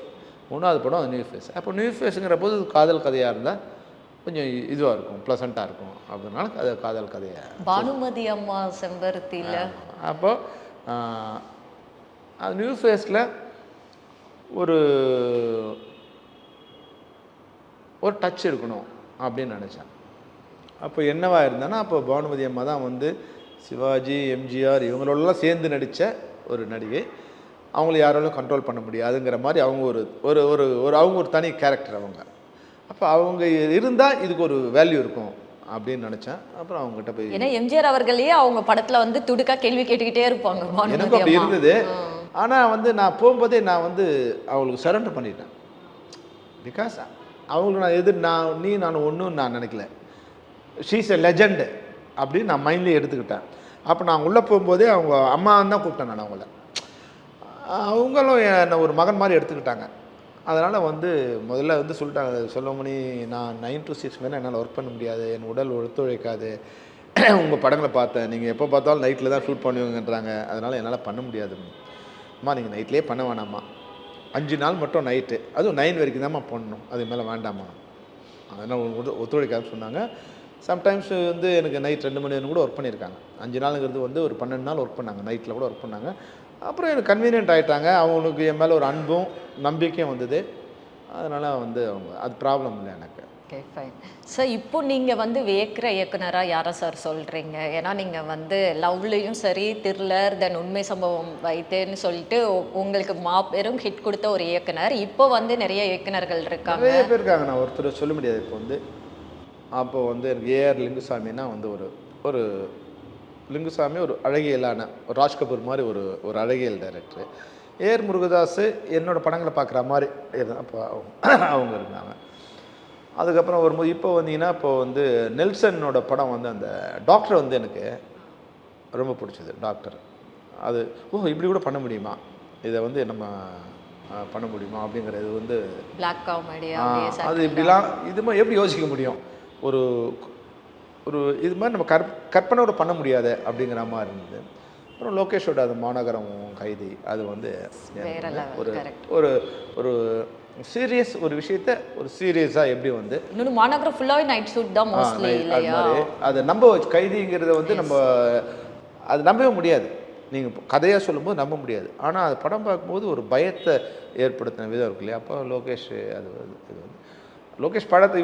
3வது படம் நியூ ஃபேஸ். அப்போ நியூ ஃபேஸுங்கிற போது காதல் கதையாக இருந்தால் கொஞ்சம் இதுவாக இருக்கும், ப்ளசண்ட்டாக இருக்கும். அதனால அது காதல் கதையாக பானுமதி அம்மா செம்பருத்தியில். அப்போது அது நியூ ஃபேஸில் ஒரு டச் இருக்கணும் அப்படின்னு நினச்சேன். அப்போ என்னவா இருந்தேன்னா, அப்போ பானுமதி அம்மா தான் வந்து சிவாஜி, எம்ஜிஆர் இவங்களோடலாம் சேர்ந்து நடித்த ஒரு நடிகை. அவங்கள யாராலும் கண்ட்ரோல் பண்ண முடியாதுங்கிற மாதிரி அவங்க அவங்க ஒரு தனி கேரக்டர் அவங்க. அப்போ அவங்க இருந்தால் இதுக்கு ஒரு வேல்யூ இருக்கும் அப்படின்னு நினச்சேன். அப்புறம் அவங்ககிட்ட போய், ஏன்னா எம்ஜிஆர் அவர்களையே அவங்க படத்தில் வந்து துடுக்கா கேள்வி கேட்டுக்கிட்டே இருப்பாங்க, எனக்கும் அப்படி இருந்தது. ஆனால் வந்து நான் போகும்போதே நான் வந்து அவங்களுக்கு சரண்டர் பண்ணிட்டேன். பிகாஸ் அவங்களுக்கு நான் ஒன்றும் நான் நினைக்கல. ஷீஸ் எ லெஜண்ட் அப்படின்னு நான் மைண்ட்லேயே எடுத்துக்கிட்டேன். அப்போ நான் உள்ளே போகும்போதே அவங்க அம்மான்னு தான் கூப்பிட்டேன். நான் அவங்களும் என்னை ஒரு மகன் மாதிரி எடுத்துக்கிட்டாங்க. அதனால் வந்து முதல்ல வந்து சொல்லிட்டாங்க, செல்வமணி நான் 9 to 6 மேலே என்னால் ஒர்க் பண்ண முடியாது, என் உடல் ஒத்துழைக்காது. உங்கள் படங்களை பார்த்தேன், நீங்கள் எப்போ பார்த்தாலும் நைட்டில் தான் ஷூட் பண்ணுவீங்கன்றாங்க, அதனால் என்னால் பண்ண முடியாது. அம்மா நீங்கள் நைட்லேயே பண்ண வேணாம்மா, 5 நாள் மட்டும் நைட்டு, அதுவும் 9 வரைக்கும் தான்மா பண்ணணும், அது மேலே வேண்டாம்மா, அதனால் ஒத்துழைக்காதுன்னு சொன்னாங்க. சம்டைம்ஸ் வந்து எனக்கு நைட் 2 மணி கூட ஒர்க் பண்ணியிருக்காங்க. 5 நாளுங்கிறது வந்து ஒரு 12 நாள் ஒர்க் பண்ணாங்க, நைட்டில் கூட ஒர்க் பண்ணாங்க. அப்புறம் எனக்கு கன்வீனியன்ட் ஆகிட்டாங்க. அவங்களுக்கு என் மேலே ஒரு அன்பும் நம்பிக்கையும் வந்தது. அதனால் வந்து அது ப்ராப்ளம் இல்லை எனக்கு. Okay, fine sir. இப்போ நீங்கள் வந்து வியக்கிற இயக்குனராக யாரை சார் சொல்கிறீங்க? ஏன்னா நீங்கள் வந்து லவ்லேயும் சரி, த்ரில்லர், தென் உண்மை சம்பவம் வைத்தேன்னு சொல்லிட்டு உங்களுக்கு மாபெரும் ஹிட் கொடுத்த ஒரு இயக்குனர். இப்போ வந்து நிறைய இயக்குனர்கள் இருக்காங்க, நிறைய பேர் இருக்காங்க. நான் ஒருத்தர் சொல்ல முடியாது. அப்போ வந்து எனக்கு ஏஆர் லிங்குசாமின்னா வந்து ஒரு லிங்குசாமி ஒரு அழகியலான ஒரு ராஜ் கபூர் மாதிரி ஒரு அழகியல் டைரக்டர். ஏஆர் முருகதாஸ் என்னோடய படங்களை பார்க்குற மாதிரி அப்போ அவங்க இருந்தாங்க. அதுக்கப்புறம் வரும்போது இப்போ வந்தீங்கன்னா, இப்போ வந்து நெல்சனோட படம் வந்து அந்த டாக்டர் வந்து எனக்கு ரொம்ப பிடிச்சது. டாக்டர் அது இப்படி கூட பண்ண முடியுமா, இதை வந்து நம்ம பண்ண முடியுமா அப்படிங்கிறது வந்து பிளாக் காமெடி. அது இப்படிலாம் இது மாதிரி எப்படி யோசிக்க முடியும், ஒரு இது மாதிரி நம்ம கற்பனையோட பண்ண முடியாது அப்படிங்கிற மாதிரி இருந்தது. அப்புறம் லோகேஷோட அது மாநகரம் கைதி, அது வந்து ஒரு ஒரு சீரியஸ் ஒரு விஷயத்த ஒரு சீரியஸாக எப்படி வந்து இன்னொன்று மாநகரம் ஃபுல்லாகவே நைட் ஷூட் தான் மோஸ்ட்லி இல்லையா? அதை நம்ப கைதிங்கிறத வந்து நம்ம அது நம்பவே முடியாது. நீங்கள் கதையாக சொல்லும்போது நம்ப முடியாது. ஆனால் அது படம் பார்க்கும்போது ஒரு பயத்தை ஏற்படுத்தின விதம் இருக்கு இல்லையா? அப்போ லோகேஷ் அது வந்து லோகேஷ் படத்தை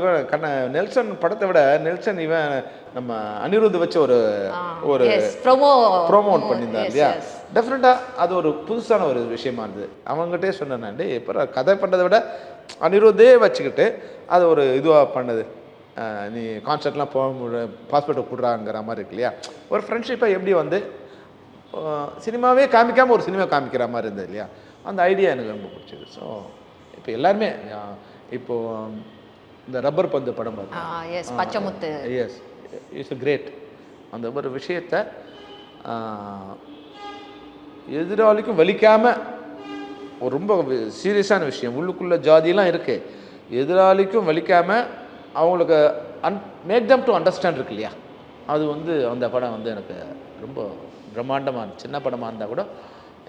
நெல்சன் படத்தை விட நெல்சன் நம்ம அனிருத் வச்ச ஒரு ப்ரோமோட் பண்ணியிருந்தார் இல்லையா? டெஃபினட்டாக அது ஒரு புதுசான ஒரு விஷயமா இருந்தது. அவங்ககிட்டே சொன்னேன், இப்போ கதை பண்ணுறதை விட அனிருத்தே வச்சுக்கிட்டு அது ஒரு இதுவாக பண்ணது, நீ கான்சர்ட்லாம் போக பாஸ்போர்ட்டை கொடுறாங்கிற மாதிரி இருக்கு இல்லையா? ஒரு ஃப்ரெண்ட்ஷிப்பை எப்படி வந்து சினிமாவே காமிக்காமல் ஒரு சினிமா காமிக்கிற மாதிரி இருந்தது இல்லையா? அந்த ஐடியா எனக்கு ரொம்ப பிடிச்சது. ஸோ இப்போ எல்லாருமே இப்போது இந்த ரப்பர் பந்து படம் பார்த்தேன். Yes, Pachaimuthu. Yes, it's great. அந்த ஒரு விஷயத்தை எதிராளிக்கும் வலிக்காமல், ஒரு ரொம்ப சீரியஸான விஷயம், உள்ளுக்குள்ளே ஜாதியெலாம் இருக்குது, எதிராளிக்கும் வலிக்காமல் அவங்களுக்கு மேக் தம் டு அண்டர்ஸ்டாண்ட் இருக்கு இல்லையா, அது வந்து அந்த படம் வந்து எனக்கு ரொம்ப பிரம்மாண்டமாக இருந்துச்சு. சின்ன படமாக இருந்தால் கூட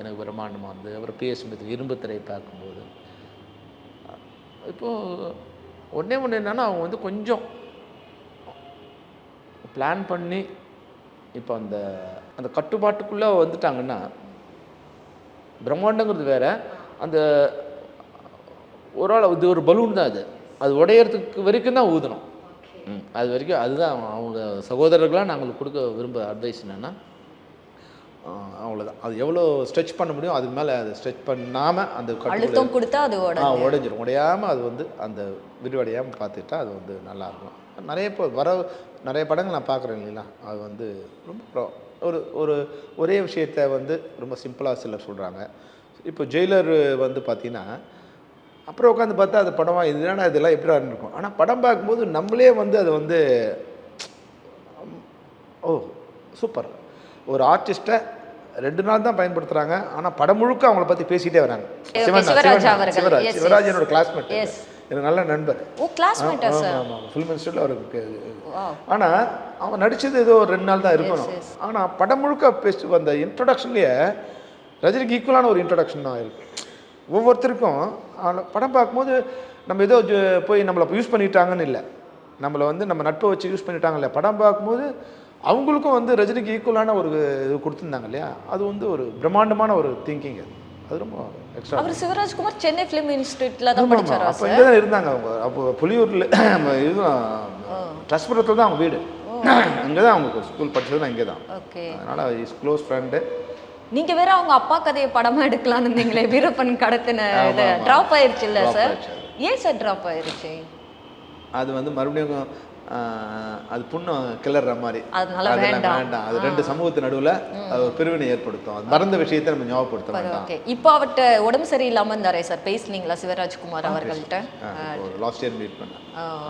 எனக்கு பிரம்மாண்டமாக இருந்தது. அப்புறம் பிஎஸ்எம் இரும்பு திரை பார்க்கும்போது இப்போது ஒன்றே என்னென்னா அவங்க வந்து கொஞ்சம் பிளான் பண்ணி இப்போ அந்த அந்த கட்டுப்பாட்டுக்குள்ளே வந்துட்டாங்கன்னா, பிரம்மாண்டங்கிறது வேறு, அந்த ஒரு ஆள் இது ஒரு பலூன் தான், அது உடையிறதுக்கு வரைக்கும் தான் ஊதணும். அது வரைக்கும் அதுதான் அவங்க சகோதரர்களாக நாங்கள் கொடுக்க விரும்ப அட்வைஸ் என்னென்னா, அவ்வளோதான். அது எவ்வளோ ஸ்ட்ரெச் பண்ண முடியும் அதுக்கு மேலே அதை ஸ்ட்ரெச் பண்ணாமல் அந்த அழுத்தம் கொடுத்தா அது உடைஞ்சிரும். உடையாமல் அது வந்து அந்த விரிவடையாமல் பார்த்துக்கிட்டா அது வந்து நல்லாயிருக்கும். நிறைய படங்கள் நான் பார்க்குறேன் இல்லைங்களா, அது வந்து ரொம்ப ஒரு ஒரே விஷயத்தை வந்து ரொம்ப சிம்பிளாக சிலர் சொல்கிறாங்க. இப்போ ஜெயிலர் வந்து பார்த்திங்கன்னா, அப்புறம் உட்காந்து பார்த்தா அது படமாக இதுனா இதெல்லாம் எப்படி இருக்கும். ஆனால் படம் பார்க்கும்போது நம்மளே வந்து அது வந்து சூப்பர். ஒரு ஆர்டிஸ்ட்டை 2 நாள் தான் பயன்படுத்துகிறாங்க, ஆனால் படம் முழுக்க அவங்கள பற்றி பேசிகிட்டே வராங்க. சிவராஜ் என்னோட கிளாஸ்மேட், எனக்கு நல்ல நண்பர். ஆமாம், ஃபிலிம் இன்ஸ்டியூட்டில் அவருக்கு. ஆனால் அவன் நடித்தது ஏதோ ஒரு 2 நாள் தான் இருக்கணும். ஆனால் படம் முழுக்க பேசி வந்த இன்ட்ரொடக்ஷன்லேயே ரஜினிக்கு ஈக்குவலான ஒரு இன்ட்ரொடக்ஷன் தான் இருக்குது ஒவ்வொருத்தருக்கும். படம் பார்க்கும்போது நம்ம ஏதோ போய் நம்மளை யூஸ் பண்ணிட்டாங்கன்னு இல்லை, நம்மளை வந்து நம்ம நட்பை வச்சு யூஸ் பண்ணிட்டாங்க இல்லையா, படம் பார்க்கும்போது அவங்களுக்கும் வந்து ரஜினிக்கு ஈக்குவலான ஒரு இது கொடுத்துருந்தாங்க இல்லையா, அது வந்து ஒரு பிரம்மாண்டமான ஒரு திங்கிங். அது ரொம்ப எக்ஸ்ட்ரா. அவர் சிவராஜ்குமார் சென்னை ஃபிலிம் இன்ஸ்டியூட்டில் தான் படிச்சார். அப்போ இங்கே தான் இருந்தாங்க அவங்க. அப்போ புலியூரில் இதுவும் ட்ரஸ்புரத்தில் தான் அவங்க வீடு, அங்கே தான் அவங்க ஸ்கூல் படித்ததும் இங்கே தான். ஓகே, அதனால் இஸ் க்ளோஸ் ஃப்ரெண்டு. நீங்கள் வேற அவங்க அப்பா கதையை படமாக எடுக்கலான்னு இருந்தீங்களே, வீரப்பன் கடத்தின இது ட்ராப் ஆயிடுச்சு இல்லை சார்? ஏன் சார் ட்ராப் ஆயிடுச்சு? அது வந்து மறுபடியும் அது புண்ணு கிளற மாதிரி, அதனால வேண்டாம். அது 2 சமூகத்து நடுவில் அது பிரிவினை ஏற்படுத்தும். அது மறந்த விஷயத்தை நம்ம ஞாபகப்படுத்த வேண்டாம். ஓகே, இப்போ அவர்கிட்ட உடம்பு சரியில்லாமல் இருந்தாரே சார், பேசுனீங்களா சிவராஜ்குமார் அவர்கள்ட்ட? லாஸ்ட் இயர் மீட் பண்ணேன்.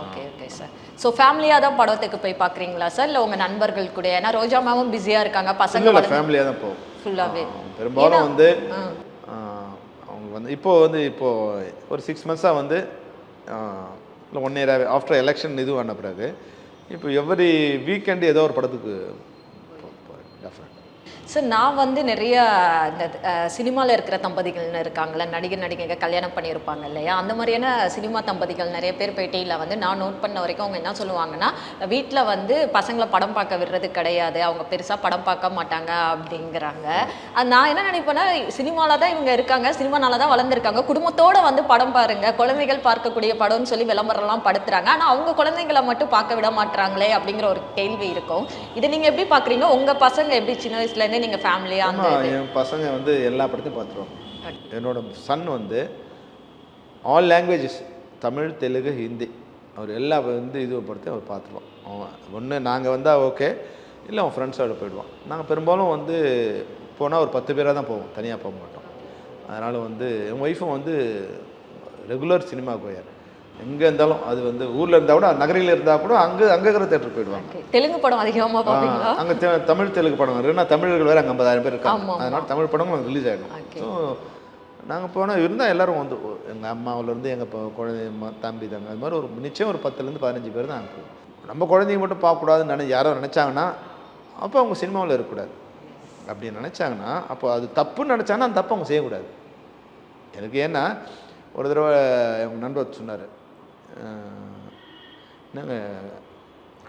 Okay okay sir. ஸோ ஃபேமிலியாக தான் படத்துக்கு போய் பார்க்குறீங்களா சார், இல்லை உங்கள் நண்பர்கள் கூட? ஏன்னா ரோஜா மேமும் பிஸியாக இருக்காங்க, பசங்க ஃபேமிலியாக தான் போகும் ஃபுல்லாகவே. பெரும்பாலும் வந்து அவங்க வந்து இப்போ ஒரு 6 months வந்து இல்லை 1 year ஆஃப்டர் எலெக்ஷன் இது பண்ண பிறகு இப்போ எவ்ரி வீக்கெண்டு ஏதோ ஒரு படத்துக்கு சார். நான் வந்து நிறைய இந்த சினிமாவில் இருக்கிற தம்பதிகள்னு இருக்காங்களே, நடிகைங்க கல்யாணம் பண்ணியிருப்பாங்க இல்லையா, அந்த மாதிரியான சினிமா தம்பதிகள் நிறைய பேர் பேட்டியில் வந்து நான் நோட் பண்ண வரைக்கும் அவங்க என்ன சொல்லுவாங்கன்னா, வீட்டில் வந்து பசங்களை படம் பார்க்க விடுறது கிடையாது, அவங்க பெருசாக படம் பார்க்க மாட்டாங்க அப்படிங்கிறாங்க. நான் என்ன நினைப்பேன்னா, சினிமாவில் தான் இவங்க இருக்காங்க, சினிமானால தான் வளர்ந்துருக்காங்க, குடும்பத்தோடு வந்து படம் பாருங்கள், குழந்தைகள் பார்க்கக்கூடிய படம்னு சொல்லி விளம்பரம்லாம் படுத்துறாங்க, ஆனால் அவங்க குழந்தைங்களை மட்டும் பார்க்க விட மாட்டாங்களே அப்படிங்கிற ஒரு கேள்வி இருக்கும். இதை நீங்கள் எப்படி பார்க்குறீங்க? உங்கள் பசங்க எப்படி சின்ன வயசுலேருந்தே நீங்கள் ஃபேமிலியாக? என் பசங்க வந்து எல்லா படத்தையும் பார்த்துருவாங்க. என்னோட சன் வந்து ஆல் லாங்குவேஜஸ், தமிழ், தெலுங்கு, ஹிந்தி, அவர் எல்லா வந்து இது படத்தையும் அவர் பார்த்துருவான். அவன் ஒன்று நாங்கள் வந்தால் ஓகே, இல்லை அவன் ஃப்ரெண்ட்ஸோட போயிடுவான். நாங்கள் பெரும்பாலும் வந்து போனால் ஒரு 10 பேராக தான் போவோம், தனியாக போக மாட்டோம். அதனால் வந்து என் ஒய்ஃபும் வந்து ரெகுலர் சினிமா போயார். எங்கே இருந்தாலும், அது வந்து ஊரில் இருந்தால் கூட, நகரில் இருந்தால் கூட அங்கே இருக்கிற தேட்டர் போயிடுவாங்க. தெலுங்கு படம் அதிகமாக பார்ப்பீங்களா? அங்கே தமிழ் தெலுங்கு படம் ஏன்னா தமிழர்கள் வேறு அங்கே 50,000 பேர் இருக்காங்க, அதனால் தமிழ் படமும் அங்கே ரிலீஸ் ஆகிடும். ஸோ நாங்கள் போனால் இருந்தால் எல்லோரும் வந்து எங்கள் அம்மாவிலேருந்து எங்கள் குழந்தை தம்பி தங்க அது மாதிரி ஒரு நிச்சயம் ஒரு 10 15 பேர் தான் அங்கே போவோம். நம்ம குழந்தைங்க மட்டும் பார்க்கக்கூடாதுன்னு யாரோ நினச்சாங்கன்னா அப்போ அவங்க சினிமாவில் இருக்கக்கூடாது. அப்படி நினச்சாங்கன்னா அப்போ அது தப்புன்னு நினச்சாங்கன்னா அந்த தப்பு அவங்க செய்யக்கூடாது. எனக்கு ஏன்னா ஒரு தடவை எங்கள் நண்பர் சொன்னார், என்னங்க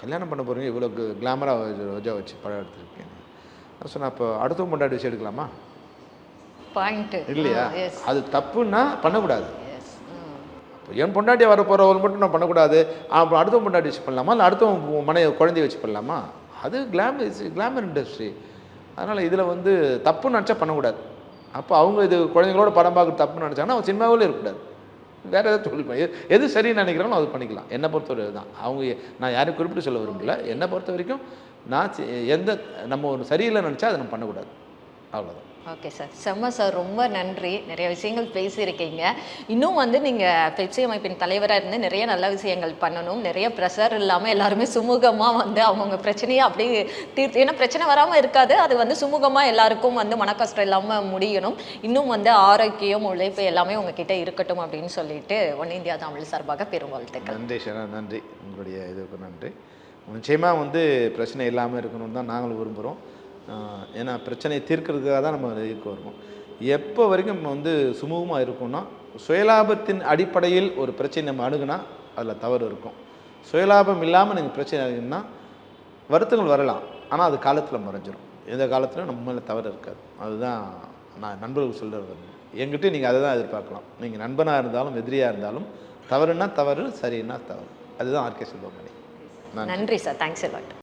கல்யாணம் பண்ண போகிறீங்க, இவ்வளோ கிளாமராக ரோஜா வச்சு படம் எடுத்துருக்கேன். நான் சொன்னேன், அப்போ அடுத்தவங்க கொண்டாடி வச்சு எடுக்கலாமா? பாயிண்ட் இல்லையா? அது தப்புன்னா பண்ணக்கூடாது. இப்போ என் பொண்டாட்டி வர போகிறவங்க மட்டும் நான் பண்ணக்கூடாது, அப்புறம் அடுத்தவங்க பொண்டாட்டி வச்சு பண்ணலாமா, இல்லை அடுத்தவங்க குழந்தைய வச்சு பண்ணலாமா? அது கிளாமர் இண்டஸ்ட்ரி. அதனால் இதில் வந்து தப்புன்னு நினச்சா பண்ணக்கூடாது. அப்போ அவங்க இது குழந்தைங்களோட படம் பார்க்குறது தப்புன்னு நினச்சாங்கன்னா அவங்க சினிமாவிலே இருக்கக்கூடாது, வேறு ஏதாவது தொழில் எது சரின்னு நினைக்கிறாங்களோ அது பண்ணிக்கலாம். என்னை பொறுத்தவரை தான். அவங்க நான் யாரையும் குறிப்பிட்டு சொல்ல விரும்பல. என்னை பொறுத்த வரைக்கும் நான் நம்ம ஒரு சரியில்லை நினச்சா அதை நம்ம பண்ணக்கூடாது, அவ்வளோதான். ஓகே சார், செம்ம சார், ரொம்ப நன்றி. நிறைய விஷயங்கள் பேசியிருக்கீங்க. இன்னும் வந்து நீங்கள் பெப்சி அமைப்பின் தலைவராக இருந்து நிறைய நல்ல விஷயங்கள் பண்ணணும். நிறைய ப்ரெஷர் இல்லாமல் எல்லாருமே சுமூகமாக வந்து அவங்கவுங்க பிரச்சனையை அப்படியே தீர்த்து, ஏன்னா பிரச்சனை வராமல் இருக்காது, அது வந்து சுமூகமாக எல்லாருக்கும் வந்து மன கஷ்டம் இல்லாமல் முடியணும். இன்னும் வந்து ஆரோக்கியம், உழைப்பு எல்லாமே உங்ககிட்ட இருக்கட்டும் அப்படின்னு சொல்லிட்டு ஒன் இந்தியா தமிழ் சார்பாக பெரும் வாழ்த்துக்கள். நன்றி ஷனா, நன்றி. உங்களுடைய இதுக்கு நன்றி. நிச்சயமாக வந்து பிரச்சனை இல்லாமல் இருக்கணும்னு தான் நாங்களும் விரும்புகிறோம். ஏன்னா பிரச்சனையை தீர்க்கிறதுக்காக தான் நம்ம இதுக்கு வருவோம். எப்போ வரைக்கும் நம்ம வந்து சுமூகமாக இருக்கும்னா, சுயலாபத்தின் அடிப்படையில் ஒரு பிரச்சனை நம்ம அணுகுனா அதில் தவறு இருக்கும். சுயலாபம் இல்லாமல் நீங்கள் பிரச்சனை அணுகுன்னா வருத்தங்கள் வரலாம், ஆனால் அது காலத்தில் மறைஞ்சிடும். எந்த காலத்திலும் நம்ம மேலே தவறு இருக்காது. அதுதான் நான் நண்பர்கள் சொல்கிறது. என்கிட்ட நீங்கள் அதை தான் எதிர்பார்க்கலாம். நீங்கள் நண்பனாக இருந்தாலும் எதிரியாக இருந்தாலும் தவறுனா தவறு, சரின்னா தவறு. அதுதான் ஆர்கே செல்வமணி. நன்றி சார், தேங்க்ஸ் எ லாட்.